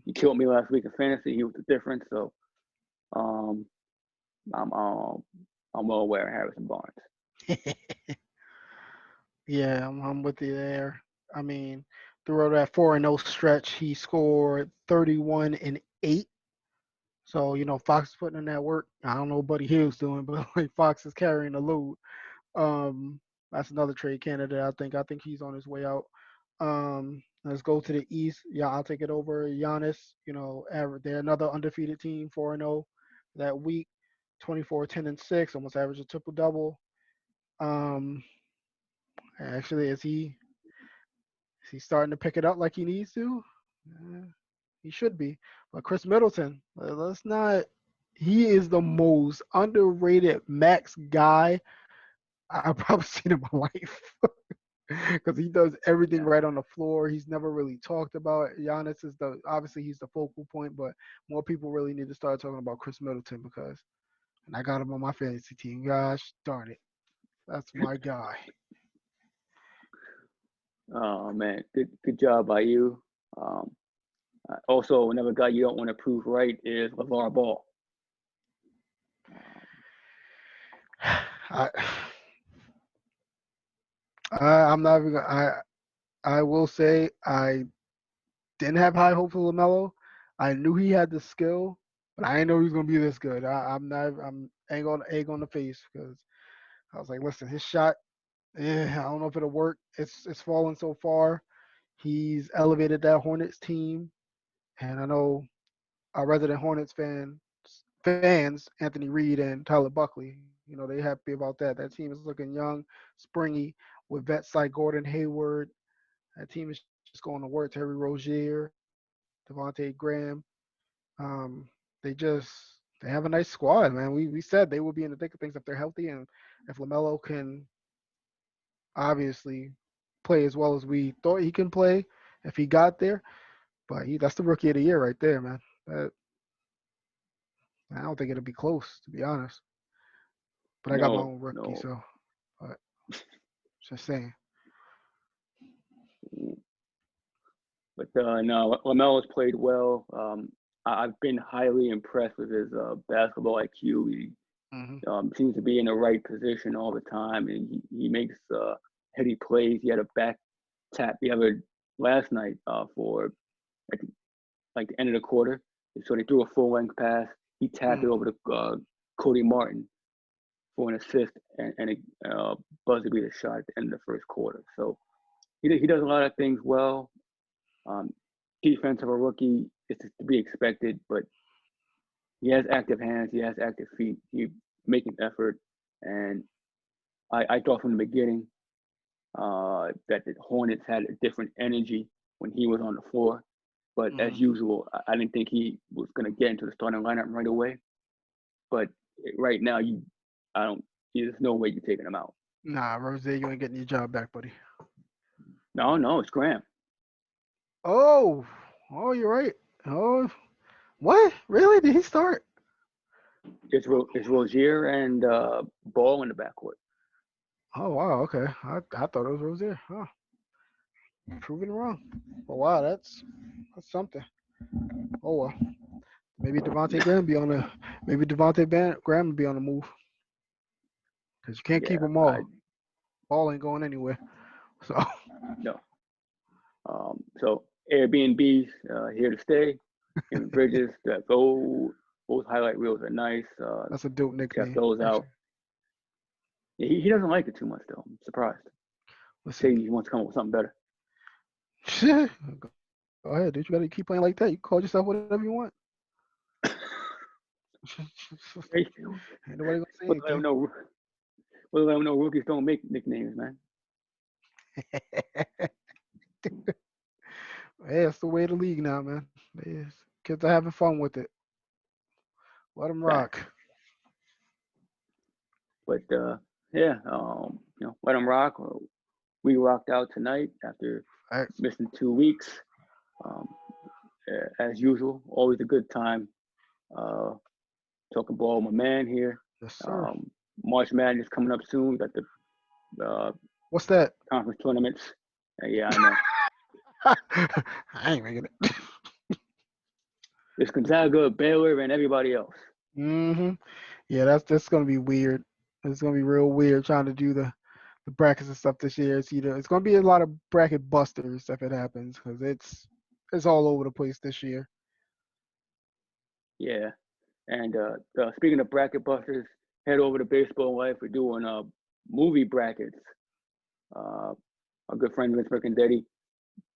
He killed me last week in fantasy. He was the difference. So um, I'm I'm well aware of Harrison Barnes. Yeah, I'm with you there. I mean, throughout that 4-0 stretch, he scored 31 and 8. So, Fox is putting in that work. I don't know what Buddy Hill's doing, but like Fox is carrying the load. Um, that's another trade candidate. I think he's on his way out. Let's go to the East. Yeah, I'll take it over. Giannis. They're another undefeated team, 4-0 that week. 24, 10 and 6, almost average a triple double. Um, actually, is he starting to pick it up like he needs to? Uh, he should be. But Chris Middleton, let's not. He is the most underrated max guy I've probably seen in my life. Because he does everything Yeah. right on the floor. He's never really talked about. Giannis is obviously he's the focal point, but more people really need to start talking about Chris Middleton because, and I got him on my fantasy team. Gosh darn it, that's my guy. Oh man, good job by you. Um, Also, another guy you don't want to prove right is LeVar Ball. Um, I, I'm not even. I will say I didn't have high hope for Lamelo. I knew he had the skill, but I didn't know he was gonna be this good. I'm not. I'm ain't gonna egg on the face because I was like, listen, his shot. I don't know if it'll work. It's fallen so far. He's elevated that Hornets team, and I know our resident Hornets fans, Anthony Reed and Tyler Buckley. They happy about that. That team is looking young, springy, with vets like Gordon Hayward. That team is just going to work. Terry Rozier, Devontae Graham. Um, they just They have a nice squad, man. We said they will be in the thick of things if they're healthy and if LaMelo can obviously play as well as we thought he can play if he got there. But that's the rookie of the year right there, man. That, I don't think it'll be close, to be honest. But I got my No, own rookie, no. so but just saying. But no, Lamelo's played well. I've been highly impressed with his basketball IQ. He Hmm. seems to be in the right position all the time, and he makes heady plays. He had a back tap the other last night for like, like the end of the quarter. So they threw a full length pass. He tapped it Mm. over to Cody Martin for an assist and a buzzer beater shot at the end of the first quarter. So he does a lot of things well. Um, Defense of a rookie is to be expected, but he has active hands, he has active feet, he making effort, and I thought from the beginning that the Hornets had a different energy when he was on the floor. But as Hmm. usual, I didn't think he was going to get into the starting lineup right away. But right now, I don't. There's no way you're taking him out. Nah, Rose, you ain't getting your job back, buddy. No, no, it's Graham. Oh, oh, you're right. Oh, what? Really? Did he start? It's Rozier and Ball in the backcourt. Oh wow, okay. I thought it was Rozier. Huh. Proven wrong. Oh wow, that's something. Oh well. Maybe Devontae Graham be on the maybe Graham will be on the move because you can't keep Yeah, them all. Ball ain't going anywhere. So no. So Airbnbs here to stay. Amy Bridges, those highlight reels are nice. that's a dope Check nickname. those out. Actually, He doesn't like it too much though. I'm surprised. listen. Say he wants to come up with something better. Go ahead, dude. You gotta keep playing like that. You call yourself whatever you want. Hey, Ain't nobody gonna say we'll let him anything. know. We'll let him know rookies don't make nicknames, man. Hey, that's the way of the league now, man. Yes. Kids are having fun with it. Let them Facts. rock. But yeah, let him rock. We rocked out tonight after Facts. missing 2 weeks. Um, as usual, always a good time. Uh, Talking ball with my man here. Yes, sir. Um, March Madness coming up soon. We got the What's that? conference tournaments. Yeah, I know. I ain't making it. It's Gonzaga, Baylor, and everybody else. Hmm. Yeah, that's gonna be weird. It's gonna be real weird trying to do the brackets and stuff this year. It's gonna be a lot of bracket busters if it happens because it's all over the place this year. Yeah. And speaking of bracket busters, head over to Baseball Life. We're doing movie brackets. Uh, our good friend Vince Mercandetti.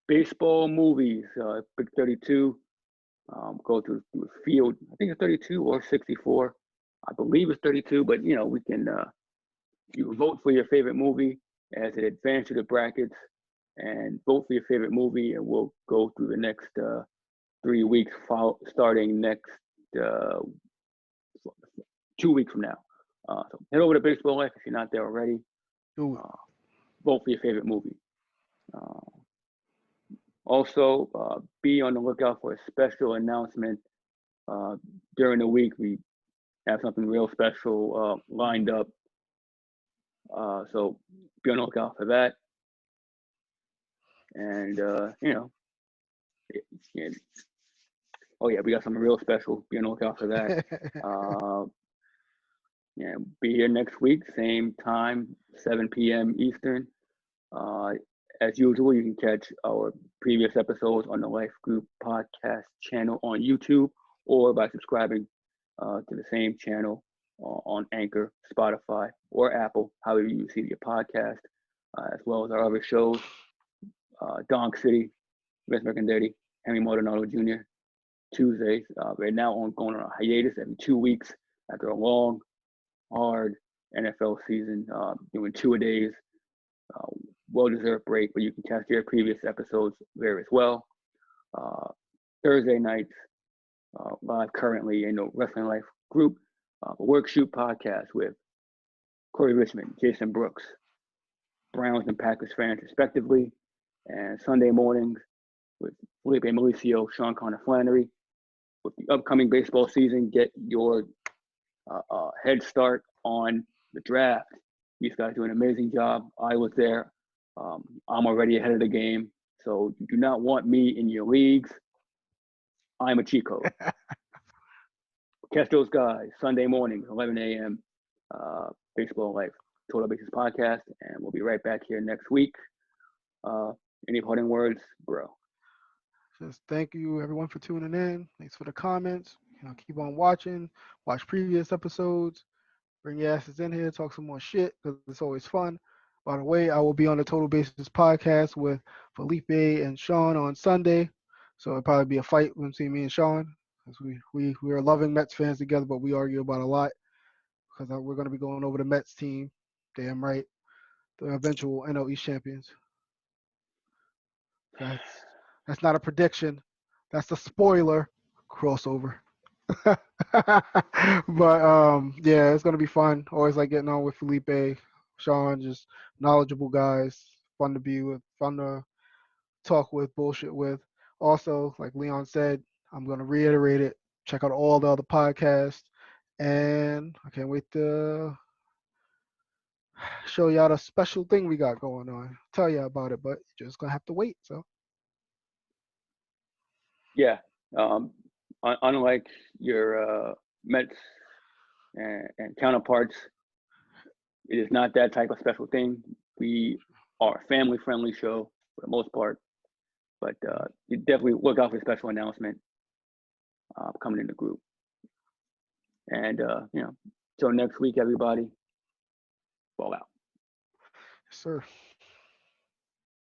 Baseball movies, pick 32. Go through a field. I think it's 32 or 64. I believe it's 32, but we can you vote for your favorite movie as it advances to the brackets, and vote for your favorite movie, and we'll go through the next 3 weeks, starting next uh, 2 weeks from now. So head over to Baseball Life if you're not there already. Do it. Uh, Vote for your favorite movie. Uh, Also, be on the lookout for a special announcement uh, during the week. We have something real special lined up. So be on the lookout for that. And, yeah, oh, yeah, we got something real special. Be on the lookout for that. Uh, yeah, be here next week, same time, 7 p.m. Eastern. Uh, as usual, you can catch our previous episodes on the Life Group podcast channel on YouTube or by subscribing to the same channel on Anchor, Spotify, or Apple, however you receive your podcast, as well as our other shows, Donk City, Vince Mercandetti, Henry Maldonado Jr., Tuesdays. We're now going on a hiatus every 2 weeks after a long, hard NFL season, doing two-a-days. Uh, Well-deserved break, but you can catch their previous episodes there as well. Uh, Thursday nights, live currently in the Wrestling Life group, a Work Shoot podcast with Corey Richmond, Jason Brooks, Browns and Packers fans respectively, and Sunday mornings with Felipe Malicio, Sean Connor Flannery. With the upcoming baseball season, get your head start on the draft. These guys do an amazing job. I was there. I'm already ahead of the game. So you do not want me in your leagues. I'm a cheat code. Catch those guys Sunday mornings, 11 a.m. Baseball Life Total Basis podcast, and we'll be right back here next week. Any parting words, bro? Just thank you everyone for tuning in. Thanks for the comments. Keep on watching. Watch previous episodes. Bring your asses in here. Talk some more shit because it's always fun. By the way, I will be on the Total Basis podcast with Felipe and Sean on Sunday. So it'll probably be a fight between me and Sean. Because we are loving Mets fans together, but we argue about a lot. Because we're going to be going over the Mets team. Damn right. The eventual NL East champions. That's not a prediction. That's a spoiler crossover. But yeah, it's gonna be fun. Always like getting on with Felipe, Sean, just knowledgeable guys. Fun to be with, fun to talk with, bullshit with. Also, like Leon said, I'm gonna reiterate it. Check out all the other podcasts, and I can't wait to show y'all the special thing we got going on. Tell you about it, but you're just gonna have to wait. So Yeah. Unlike your Mets and counterparts, it is not that type of special thing. We are a family-friendly show for the most part, but you definitely look out for a special announcement coming in the group. And till next week, everybody. Ball out. yes, sir.